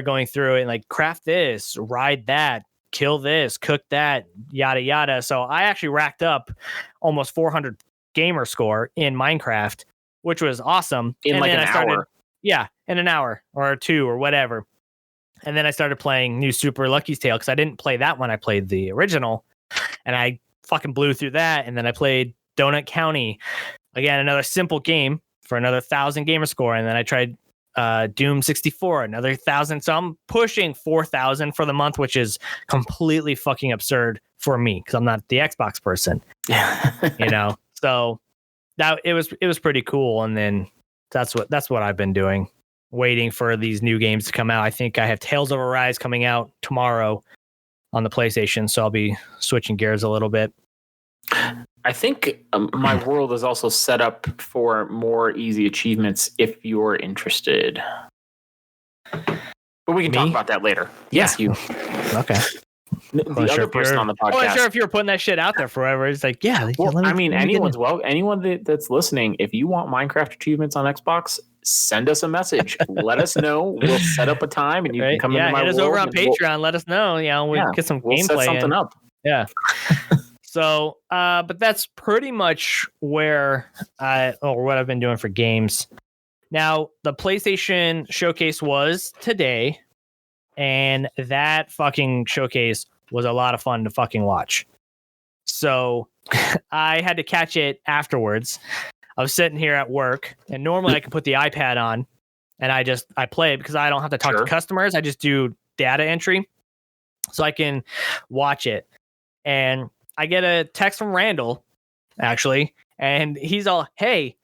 going through it and like craft this, ride that, kill this, cook that, yada, yada. So I actually racked up almost 400 gamer score in Minecraft, which was awesome. In like an hour. Yeah, in an hour or 2 or whatever. And then I started playing new Super Lucky's Tale because I didn't play that one. I played the original and I fucking blew through that. And then I played Donut County. Again, another simple game for another 1,000 gamer score. And then I tried Doom 64, another 1,000. So I'm pushing 4,000 for the month, which is completely fucking absurd for me because I'm not the Xbox person. So that it was pretty cool. And then that's what I've been doing, waiting for these new games to come out. I think I have Tales of Arise coming out tomorrow on the PlayStation, so I'll be switching gears a little bit. I think my world is also set up for more easy achievements if you're interested. But we can talk about that later. Yes, you. Okay. The other person on the podcast. I'm sure if you were putting that shit out there forever, it's like, yeah. Well, anyone that's listening, if you want Minecraft achievements on Xbox, send us a message. Let us know. We'll set up a time and you can come into my world. Hit us over on Patreon. Let us know. We'll get some gameplay. Set something up. Yeah. So, but that's pretty much where what I've been doing for games. Now, the PlayStation showcase was today, and that fucking showcase was a lot of fun to fucking watch. So, I had to catch it afterwards. I was sitting here at work, and normally I can put the iPad on, and I play it because I don't have to talk to customers. I just do data entry, so I can watch it. And I get a text from Randall, actually, and he's all, hey,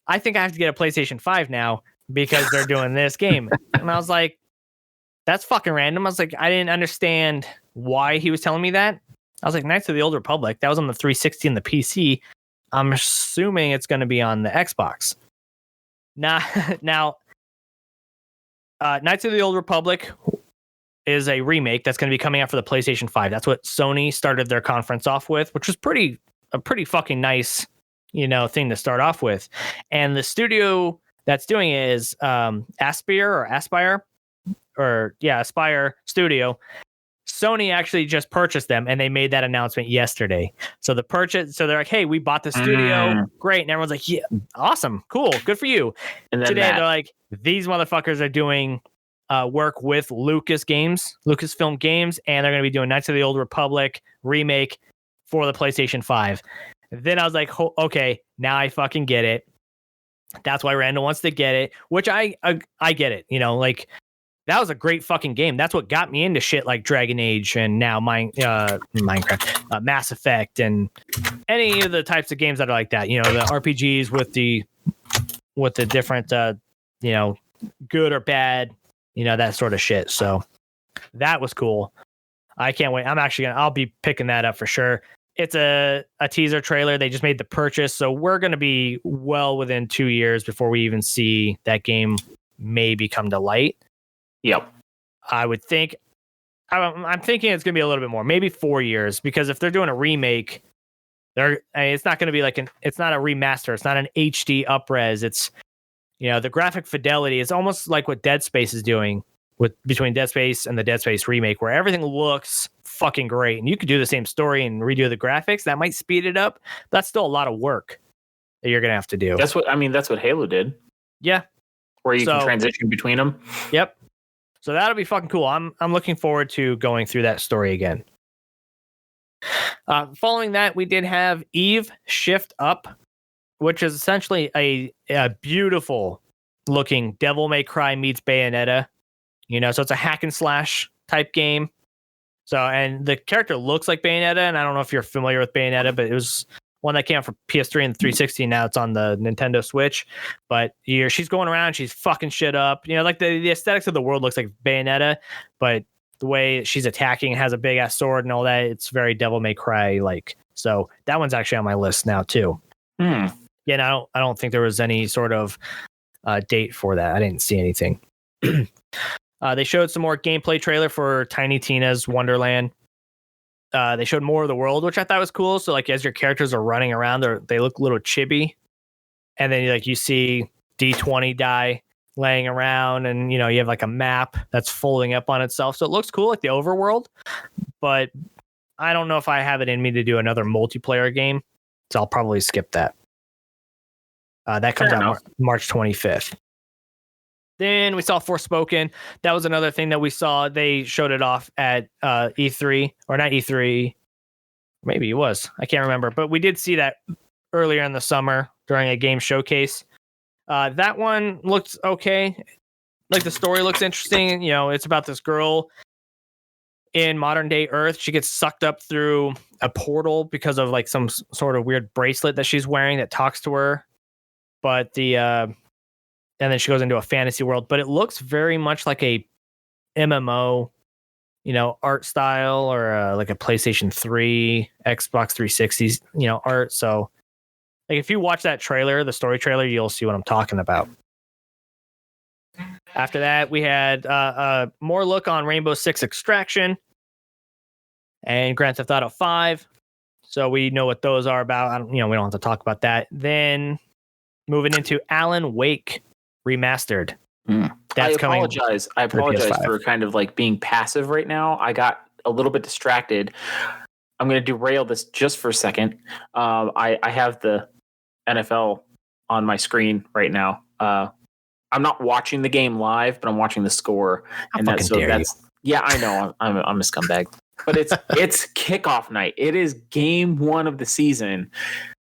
I think I have to get a PlayStation 5 now because they're doing this game. And I was like, that's fucking random. I was like, I didn't understand why he was telling me that. I was like, Knights of the Old Republic, that was on the 360 and the PC. I'm assuming it's going to be on the Xbox. Now, Knights of the Old Republic is a remake that's going to be coming out for the PlayStation 5. That's what Sony started their conference off with, which was a pretty fucking nice, thing to start off with. And the studio that's doing it is Aspyr Studio. Sony actually just purchased them, and they made that announcement yesterday. So they're like, hey, we bought the studio. Great. And everyone's like, yeah, awesome. Cool. Good for you. And then today they're like, these motherfuckers are doing work with Lucasfilm Games, and they're going to be doing Knights of the Old Republic remake for the PlayStation 5. Then I was like, okay, now I fucking get it. That's why Randall wants to get it, which I get it. You know, like that was a great fucking game. That's what got me into shit like Dragon Age and now Minecraft, Mass Effect, and any of the types of games that are like that. You know, the RPGs with the different, you know, good or bad, you know, that sort of shit. So that was cool. I can't wait. I'll be picking that up for sure. It's a teaser trailer. They just made the purchase. So we're going to be well within 2 years before we even see that game maybe come to light. Yep. I would think. I'm thinking it's going to be a little bit more, maybe 4 years, because if they're doing a remake, it's not going to be it's not a remaster. It's not an HD upres. It's, you know, the graphic fidelity is almost like what Dead Space is doing between Dead Space and the Dead Space remake, where everything looks fucking great. And you could do the same story and redo the graphics. That might speed it up. That's still a lot of work that you're going to have to do. That's what Halo did. Yeah. Where you can transition between them. Yep. So that'll be fucking cool. I'm looking forward to going through that story again. Following that, we did have Eve Shift Up, which is essentially a beautiful looking Devil May Cry meets Bayonetta. You know, so it's a hack and slash type game. So, and the character looks like Bayonetta, and I don't know if you're familiar with Bayonetta, but it was one that came out for PS3 and 360. Now it's on the Nintendo Switch. But she's going around, she's fucking shit up. You know, like the aesthetics of the world looks like Bayonetta, but the way she's attacking, has a big ass sword and all that, it's very Devil May Cry like. So that one's actually on my list now too. Yeah, and I don't think there was any sort of date for that. I didn't see anything. They showed some more gameplay trailer for Tiny Tina's Wonderland. They showed more of the world, which I thought was cool. So like as your characters are running around, they look a little chibi. And then like you see D20 die laying around, and you know you have like a map that's folding up on itself. So it looks cool, like the overworld. But I don't know if I have it in me to do another multiplayer game, so I'll probably skip that. That comes out March 25th. Then we saw Forspoken. That was another thing that we saw. They showed it off at E3, or not E3. Maybe it was. I can't remember. But we did see that earlier in the summer during a game showcase. That one looks okay. Like the story looks interesting. You know, it's about this girl in modern day Earth. She gets sucked up through a portal because of like some sort of weird bracelet that she's wearing that talks to her. But and then she goes into a fantasy world, but it looks very much like a MMO, you know, art style, or like a PlayStation 3, Xbox 360, you know, art. So like if you watch that trailer, the story trailer, you'll see what I'm talking about. After that, we had more look on Rainbow Six Extraction and Grand Theft Auto 5. So we know what those are about. We don't have to talk about that. Then moving into Alan Wake Remastered. That's coming. I apologize for kind of like being passive right now. I got a little bit distracted. I'm going to derail this just for a second. I have the NFL on my screen right now. I'm not watching the game live, but I'm watching the score. That's yeah, I know I'm a scumbag, but it's kickoff night. It is game 1 of the season,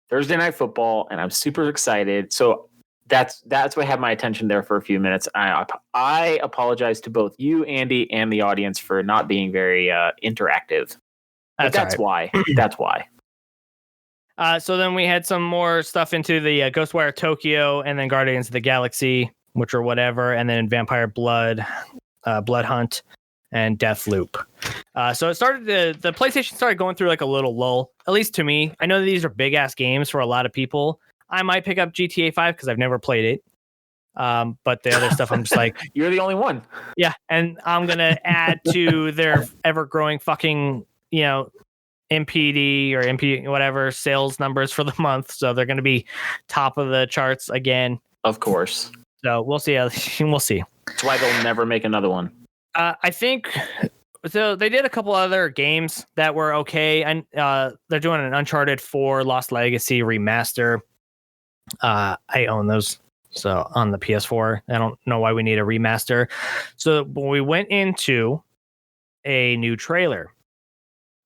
Thursday Night Football, and I'm super excited. So that's why I had my attention there for a few minutes. I apologize to both you, Andy, and the audience for not being very interactive. That's why. That's why. So then we had some more stuff into the Ghostwire Tokyo, and then Guardians of the Galaxy, which are whatever, and then Vampire Blood, Blood Hunt, and Deathloop. So it started the PlayStation started going through like a little lull, at least to me. I know that these are big ass games for a lot of people. I might pick up GTA 5 because I've never played it. But the other stuff, I'm just like, you're the only one. Yeah, and I'm gonna add to their ever growing fucking, MPD or MP whatever sales numbers for the month. So they're gonna be top of the charts again. Of course. So we'll see. We'll see. That's why they'll never make another one. I think so. They did a couple other games that were okay, and they're doing an Uncharted 4 Lost Legacy remaster. I own those So on the PS4, I don't know why we need a remaster. So we went into a new trailer.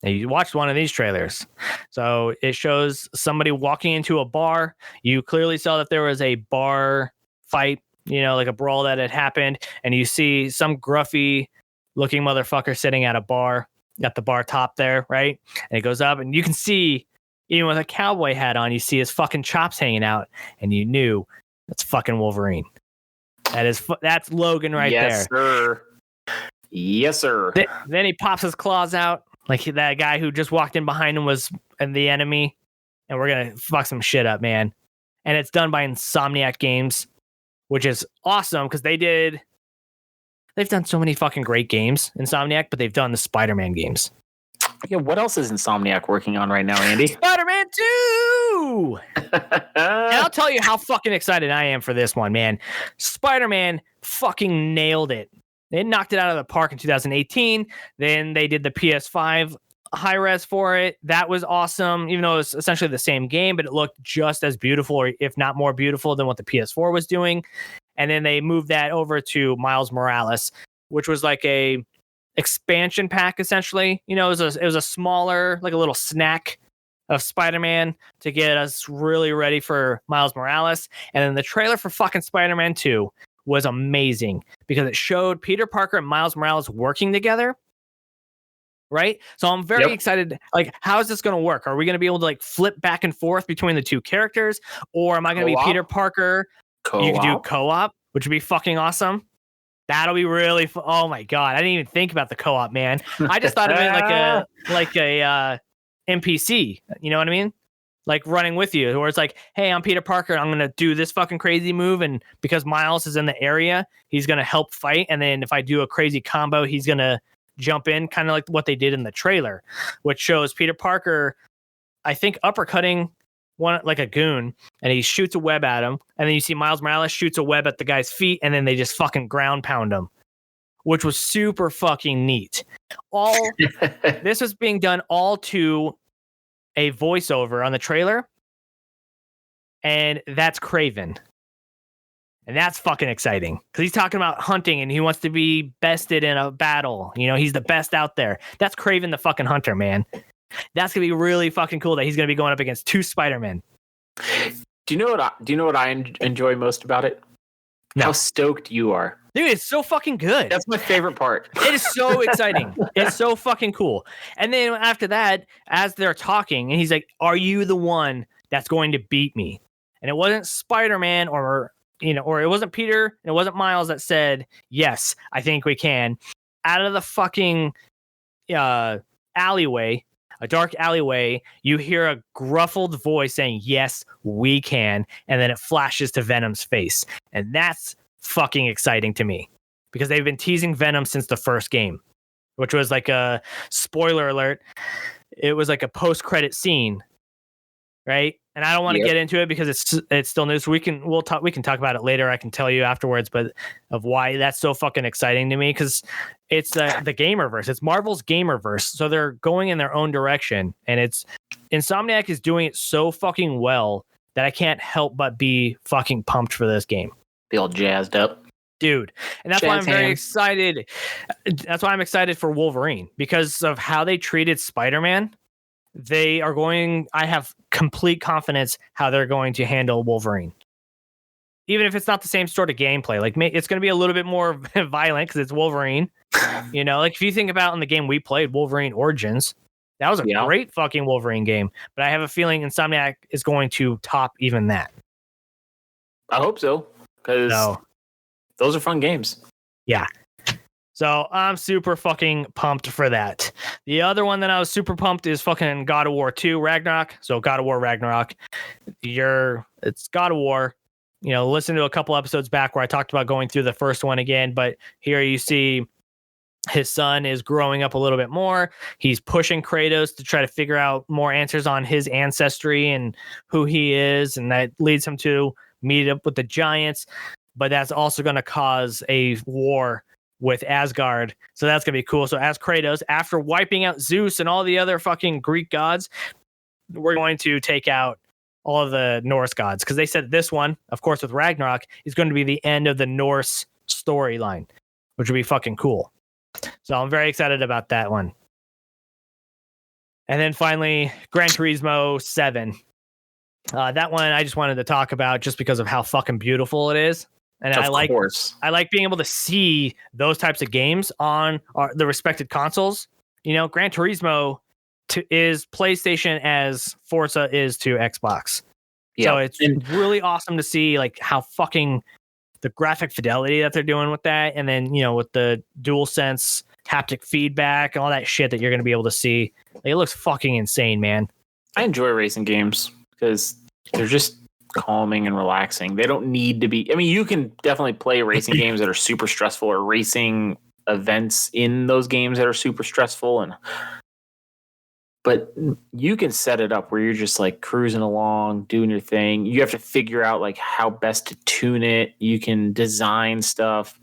Now you watched one of these trailers. So it shows somebody walking into a bar. You clearly saw that there was a bar fight, like a brawl that had happened. And you see some gruffy looking motherfucker sitting at a bar, at the bar top there, right? And it goes up and you can see, even with a cowboy hat on, you see his fucking chops hanging out. And you knew that's fucking Wolverine. That's Logan right there. Yes, sir. Yes, sir. Then he pops his claws out. Like that guy who just walked in behind him was the enemy, and we're gonna fuck some shit up, man. And it's done by Insomniac Games, which is awesome because they've done so many fucking great games, Insomniac, but they've done the Spider-Man games. Yeah, what else is Insomniac working on right now, Andy? Spider-Man 2! And I'll tell you how fucking excited I am for this one, man. Spider-Man fucking nailed it. They knocked it out of the park in 2018. Then they did the PS5 high res for it. That was awesome, even though it was essentially the same game, but it looked just as beautiful, or if not more beautiful than what the PS4 was doing. And then they moved that over to Miles Morales, which was like a expansion pack, essentially. It was a smaller, like a little snack of Spider-Man to get us really ready for Miles Morales. And then the trailer for fucking Spider-Man 2 was amazing because it showed Peter Parker and Miles Morales working together. Right. So I'm very excited. Like, how is this going to work? Are we going to be able to like flip back and forth between the two characters? Or am I going to be Peter Parker? Co-op. You can do co-op, which would be fucking awesome. That'll be really oh my God. I didn't even think about the co-op, man. I just thought of it like a NPC. You know what I mean? Like running with you, where it's like, hey, I'm Peter Parker. I'm going to do this fucking crazy move. And because Miles is in the area, he's going to help fight. And then if I do a crazy combo, he's going to jump in, kind of like what they did in the trailer, which shows Peter Parker, I think, uppercutting one like a goon, and he shoots a web at him. And then you see Miles Morales shoots a web at the guy's feet. And then they just fucking ground pound him, which was super fucking neat. All this was being done all to a voiceover on the trailer, and that's Kraven, and that's fucking exciting because he's talking about hunting and he wants to be bested in a battle. He's the best out there. That's Kraven the fucking hunter, man. That's gonna be really fucking cool that he's gonna be going up against two Spider-Men. Do you know what I enjoy most about it? No. How stoked you are. Dude, it's so fucking good. That's my favorite part. It is so exciting. It's so fucking cool. And then after that, as they're talking, and he's like, are you the one that's going to beat me? And it wasn't Spider-Man or it wasn't Peter, and it wasn't Miles that said, yes, I think we can. Out of the fucking alleyway, a dark alleyway, you hear a gruffled voice saying, yes, we can. And then it flashes to Venom's face. And that's fucking exciting to me because they've been teasing Venom since the first game, which was like a spoiler alert. It was like a post-credit scene, right? And I don't want to get into it because it's still new. So we can talk about it later. I can tell you afterwards, but of why that's so fucking exciting to me because it's the Gamerverse. It's Marvel's Gamerverse. So they're going in their own direction, and Insomniac is doing it so fucking well that I can't help but be fucking pumped for this game. Be all jazzed up, dude. And that's why I'm very excited. That's why I'm excited for Wolverine because of how they treated Spider-Man. I have complete confidence how they're going to handle Wolverine. Even if it's not the same sort of gameplay, like it's going to be a little bit more violent because it's Wolverine. Like if you think about in the game we played, Wolverine Origins, that was a great fucking Wolverine game. But I have a feeling Insomniac is going to top even that. I hope so. Because those are fun games. Yeah. So I'm super fucking pumped for that. The other one that I was super pumped is fucking God of War 2 Ragnarok. So God of War Ragnarok. It's God of War. Listen to a couple episodes back where I talked about going through the first one again. But here you see his son is growing up a little bit more. He's pushing Kratos to try to figure out more answers on his ancestry and who he is. And that leads him to meet up with the giants, but that's also going to cause a war with Asgard. So that's going to be cool. So as Kratos, after wiping out Zeus and all the other fucking Greek gods, we're going to take out all of the Norse gods, because they said this one, of course, with Ragnarok, is going to be the end of the Norse storyline, which would be fucking cool. So I'm very excited about that one. And then finally, Gran Turismo 7. That one I just wanted to talk about just because of how fucking beautiful it is. And I like being able to see those types of games on the respected consoles. Gran Turismo is PlayStation as Forza is to Xbox. Yeah. So it's really awesome to see like how fucking the graphic fidelity that they're doing with that. And then, with the DualSense haptic feedback and all that shit that you're going to be able to see. Like, it looks fucking insane, man. I enjoy racing games because they're just calming and relaxing. They don't need to be. I mean, you can definitely play racing games that are super stressful, or racing events in those games that are super stressful, but you can set it up where you're just like cruising along, doing your thing. You have to figure out like how best to tune it. You can design stuff.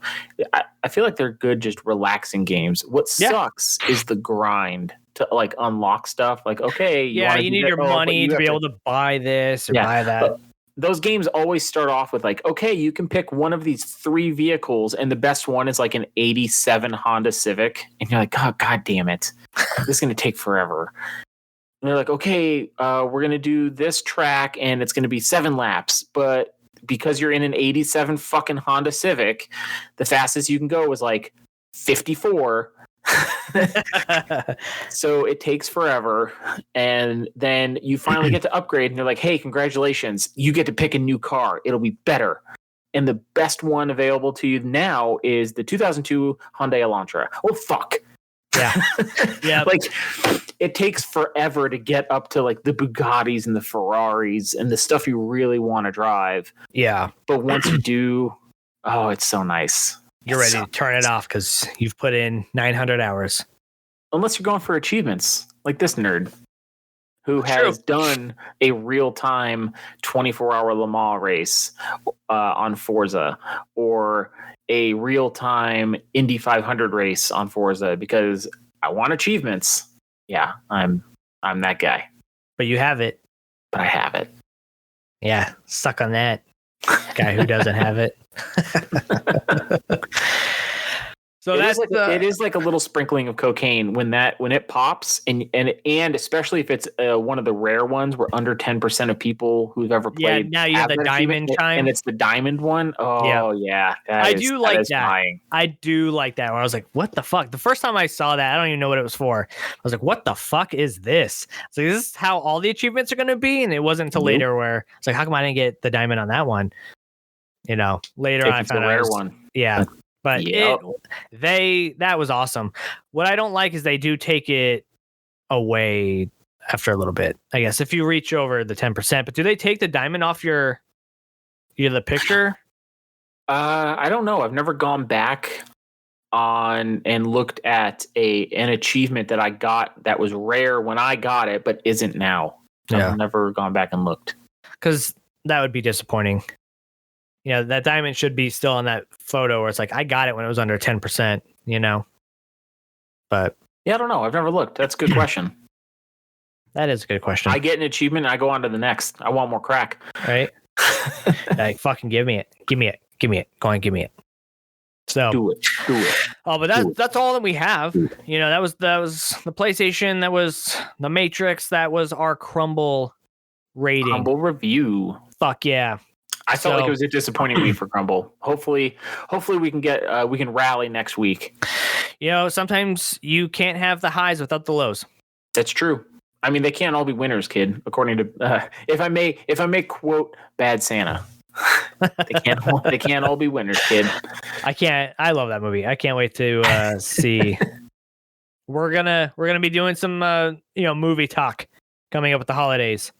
I feel like they're good, just relaxing games. What sucks is the grind to like unlock stuff. Like, okay, you need your money to be able to buy this or buy that. But those games always start off with like, okay, you can pick one of these 3 vehicles, and the best one is like an 87 Honda Civic, and you're like, oh, God damn it, this is going to take forever. And they're like, okay, we're going to do this track, and it's going to be 7 laps, but because you're in an 87 fucking Honda Civic, the fastest you can go is like 54. So it takes forever, and then you finally get to upgrade, and they're like, hey, congratulations, you get to pick a new car, it'll be better. And the best one available to you now is the 2002 Hyundai Elantra. Oh fuck. Yeah. Like, it takes forever to get up to like the Bugattis and the Ferraris and the stuff you really want to drive. Yeah, but once you do, oh, it's so nice. You're ready to turn it off because you've put in 900 hours. Unless you're going for achievements, like this nerd, who has done a real-time 24-hour Le Mans race on Forza, or a real-time Indy 500 race on Forza, because I want achievements. Yeah, I'm that guy. But you have it. But I have it. Yeah, suck on that guy who doesn't have it. So it is like a little sprinkling of cocaine when it pops, and especially if it's one of the rare ones where under 10% of people who've ever played. Yeah, now you have the diamond chime, and it's the diamond one. Oh yeah, I do like that. I do like that. Where I was like, what the fuck? The first time I saw that, I don't even know what it was for. I was like, what the fuck is this? So this is how all the achievements are going to be, and it wasn't until later where it's like, how come I didn't get the diamond on that one? Later on I found out rare one. Yeah. But that was awesome. What I don't like is they do take it away after a little bit, I guess, if you reach over the 10%. But do they take the diamond off the picture? I don't know. I've never gone back on and looked at an achievement that I got that was rare when I got it, but isn't now. I've never gone back and looked. Because that would be disappointing. That diamond should be still on that photo where it's like, I got it when it was under 10%, But yeah, I don't know. I've never looked. That's a good question. That is a good question. I get an achievement and I go on to the next. I want more crack. Right? Like, fucking give me it. Give me it. Give me it. Go on, give me it. So do it. Oh, but that's all that we have. That was the PlayStation. That was the Matrix. That was our Crumble rating. Crumble review. Fuck yeah. I felt like it was a disappointing week for Crumble. Hopefully we can rally next week. Sometimes you can't have the highs without the lows. That's true. I mean, they can't all be winners, kid. According to if I may quote Bad Santa, they can't all be winners, kid. I love that movie. I can't wait to see. We're gonna be doing some movie talk coming up with the holidays.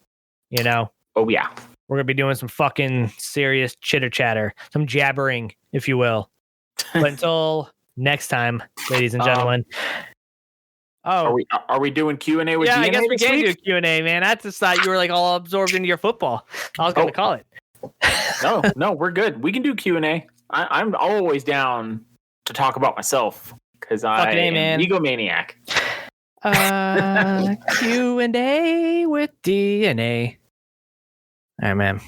Oh yeah. We're going to be doing some fucking serious chitter chatter, some jabbering, if you will. But until next time, ladies and gentlemen. Are we doing Q&A with DNA I guess we this can week? do Q&A, man. I just thought you were like all absorbed into your football. I was going to call it. No, we're good. We can do Q&A. I'm always down to talk about myself because I'm an egomaniac. Q&A with DNA. right, man.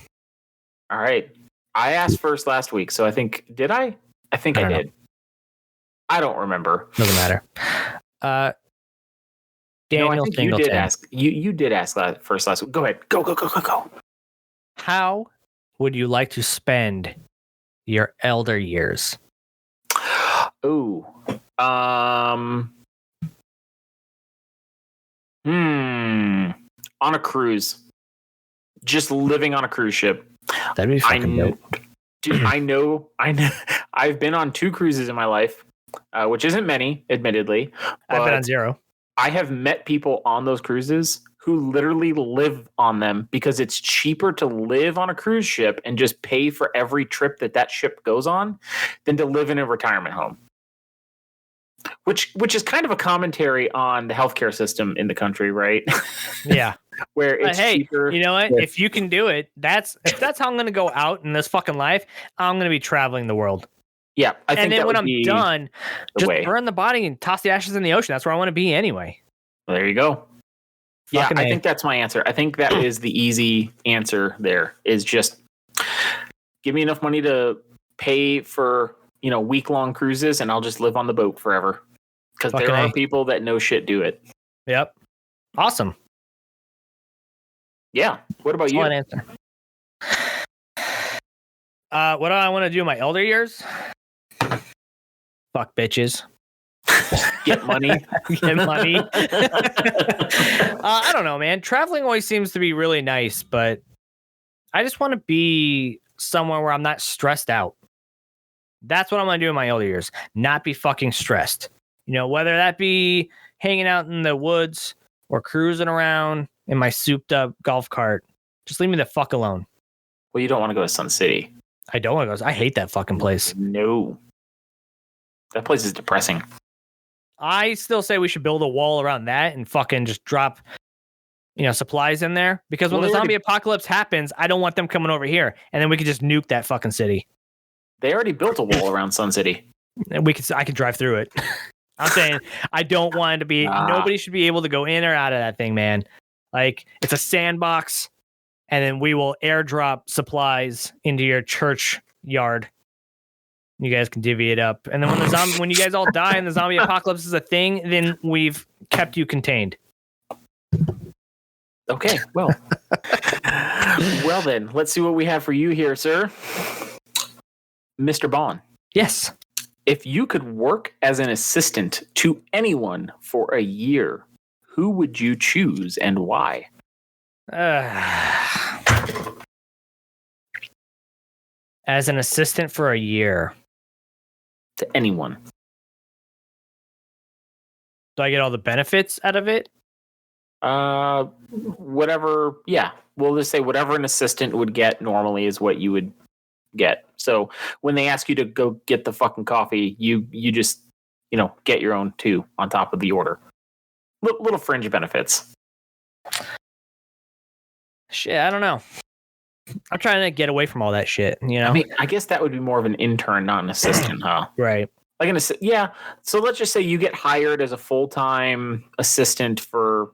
All right. I asked first last week, so I think did I? I think I did. I don't remember. Doesn't matter. Daniel I think Singleton. you did ask. You did ask first last week. Go ahead. Go. How would you like to spend your elder years? Ooh. On a cruise. Just living on a cruise ship. That'd be fucking dope. Dude, I know. I've been on 2 cruises in my life, which isn't many, admittedly. I've been on 0. I have met people on those cruises who literally live on them because it's cheaper to live on a cruise ship and just pay for every trip that ship goes on than to live in a retirement home. Which is kind of a commentary on the healthcare system in the country, right? Yeah. Where it's cheaper. You know what? If you can do it, if that's how I'm going to go out in this fucking life, I'm going to be traveling the world. Yeah, I think. And then when I'm done, just burn the body and toss the ashes in the ocean. That's where I want to be anyway. Well, there you go. Yeah, I think that's my answer. I think that is the easy answer. There is just give me enough money to pay for week-long cruises, and I'll just live on the boat forever. Because there are people that no shit do it. Yep. Awesome. Yeah. What about you? One answer. What do I want to do in my elder years? Fuck bitches. Get money. Get money. I don't know, man. Traveling always seems to be really nice, but I just want to be somewhere where I'm not stressed out. That's what I'm going to do in my older years. Not be fucking stressed. Whether that be hanging out in the woods or cruising around in my souped up golf cart. Just leave me the fuck alone. Well, you don't want to go to Sun City. I don't want to go. I hate that fucking place. No. That place is depressing. I still say we should build a wall around that and fucking just drop, supplies in there. Because when the zombie apocalypse happens, I don't want them coming over here. And then we could just nuke that fucking city. They already built a wall around Sun City. And I could drive through it. I'm saying I don't want it to be, nobody should be able to go in or out of that thing, man. Like, it's a sandbox, and then we will airdrop supplies into your church yard. You guys can divvy it up. And then when you guys all die and the zombie apocalypse is a thing, then we've kept you contained. Okay, well. Well then, let's see what we have for you here, sir. Mr. Bond. Yes. If you could work as an assistant to anyone for a year, who would you choose and why? As an assistant for a year. To anyone. Do I get all the benefits out of it? Whatever. Yeah. We'll just say whatever an assistant would get normally is what you would get. So when they ask you to go get the fucking coffee, you just, get your own too on top of the order. Little fringe benefits. Shit, I don't know. I'm trying to get away from all that shit, I mean, I guess that would be more of an intern, not an assistant, huh? Right. Like yeah. So let's just say you get hired as a full-time assistant for,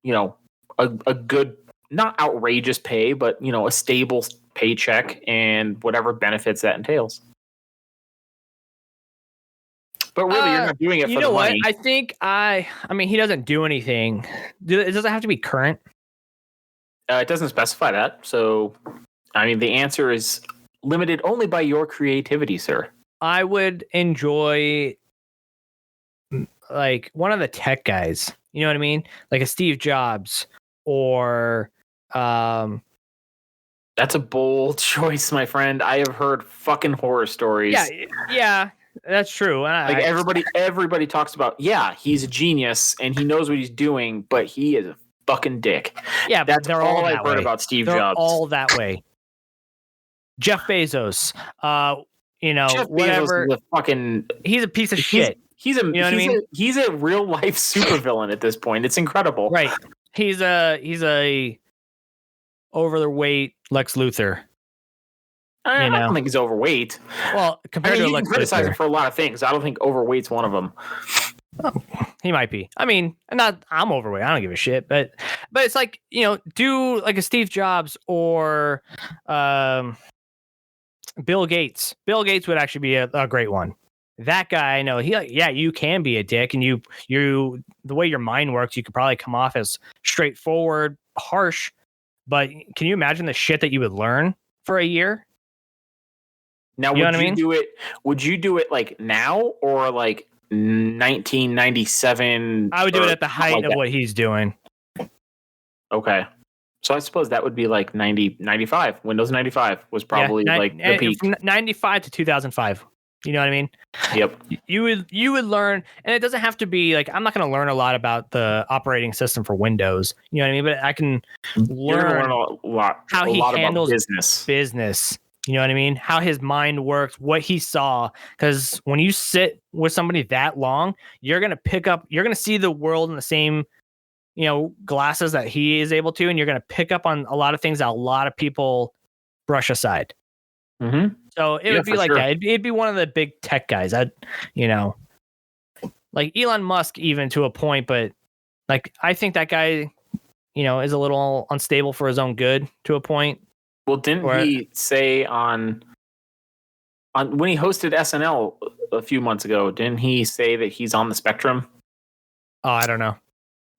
a good, not outrageous pay, but, a stable paycheck and whatever benefits that entails. But really, you're not doing it for the money. I think I mean, he doesn't do anything. It doesn't have to be current. It doesn't specify that. So, I mean, the answer is limited only by your creativity, sir. I would enjoy like one of the tech guys. You know what I mean? Like a Steve Jobs or That's a bold choice, my friend. I have heard fucking horror stories. Yeah, that's true. Like everybody talks about, he's a genius and he knows what he's doing, but he is a fucking dick. Yeah, but that's all I've heard about Steve Jobs. All that way. Jeff Bezos, Jeff whatever. Bezos is a fucking, he's a piece of shit. He's a real life supervillain at this point. It's incredible. Right. He's a overweight Lex Luthor. I don't think he's overweight. Well, compared to you Lex can criticize Luthor him for a lot of things. I don't think overweight's one of them. He might be. I mean, I'm overweight. I don't give a shit. But but it's like, do like a Steve Jobs or Bill Gates. Bill Gates would actually be a great one. That guy, I know you can be a dick, and you the way your mind works, you could probably come off as straightforward, harsh. But can you imagine the shit that you would learn for a year? Now, would you do it like now or like 1997? I would do it at the height of what he's doing. Okay. So I suppose that would be like 95. Windows 95 was probably like the peak. From 95 to 2005. You know what I mean? Yep. You would learn, and it doesn't have to be like, I'm not going to learn a lot about the operating system for Windows. You know what I mean? But I can learn a lot handles business. You know what I mean? How his mind works, what he saw. Because when you sit with somebody that long, you're going to see the world in the same, glasses that he is able to, and you're going to pick up on a lot of things that a lot of people brush aside. Mm-hmm. So it would be like that. It'd be one of the big tech guys. Like Elon Musk, even to a point, but like I think that guy, is a little unstable for his own good to a point. Well, didn't he say on when he hosted SNL a few months ago? Didn't he say that he's on the spectrum? Oh, I don't know.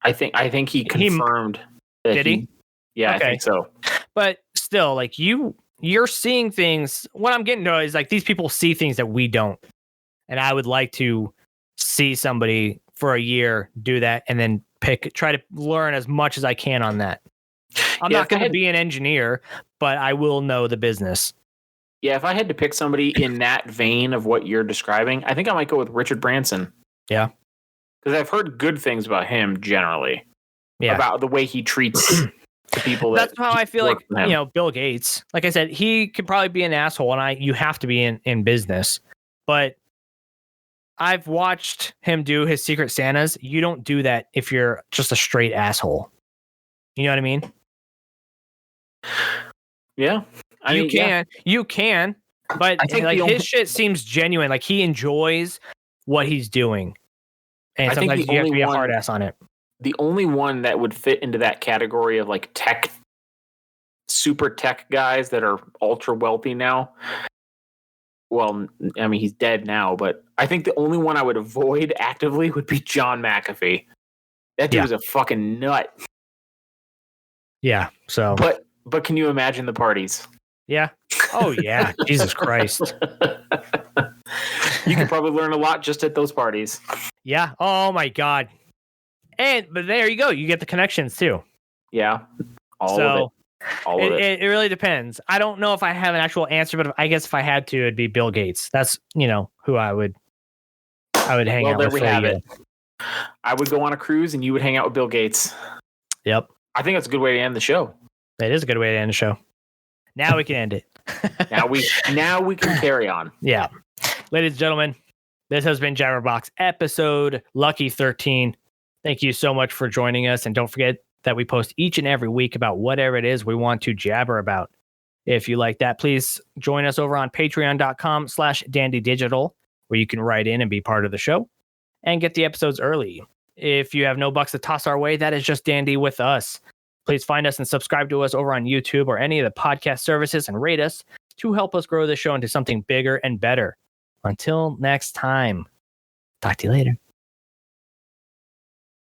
I think he confirmed. Did he? Yeah, okay. I think so. But still, like you're seeing things. What I'm getting to is like these people see things that we don't, and I would like to see somebody for a year do that, and then try to learn as much as I can on that. I'm not going to be an engineer, but I will know the business. Yeah, if I had to pick somebody in that vein of what you're describing, I think I might go with Richard Branson. Yeah. Because I've heard good things about him generally. Yeah. About the way he treats the people. That's how I feel like, Bill Gates. Like I said, he could probably be an asshole, and you have to be in business. But I've watched him do his Secret Santas. You don't do that if you're just a straight asshole. You know what I mean? Yeah. You can, but I think his shit seems genuine. Like he enjoys what he's doing. And sometimes you have to be a hard ass on it. The only one that would fit into that category of like super tech guys that are ultra wealthy now. Well, I mean, he's dead now, but I think the only one I would avoid actively would be John McAfee. That dude was a fucking nut. Yeah. So, but can you imagine the parties? Yeah. Oh yeah. Jesus Christ. You could probably learn a lot just at those parties. Yeah. Oh my God. But there you go. You get the connections too. Yeah. All of it. It really depends. I don't know if I have an actual answer, but I guess if I had to, it'd be Bill Gates. That's, who I would hang out with. Well, there we have it. I would go on a cruise and you would hang out with Bill Gates. Yep. I think that's a good way to end the show. It is a good way to end the show. Now we can end it. now we can carry on. Yeah. Ladies and gentlemen, this has been Jabberbox episode Lucky 13. Thank you so much for joining us. And don't forget that we post each and every week about whatever it is we want to jabber about. If you like that, please join us over on patreon.com/dandydigital, where you can write in and be part of the show and get the episodes early. If you have no bucks to toss our way, that is just dandy with us. Please find us and subscribe to us over on YouTube or any of the podcast services and rate us to help us grow the show into something bigger and better. Until next time, talk to you later.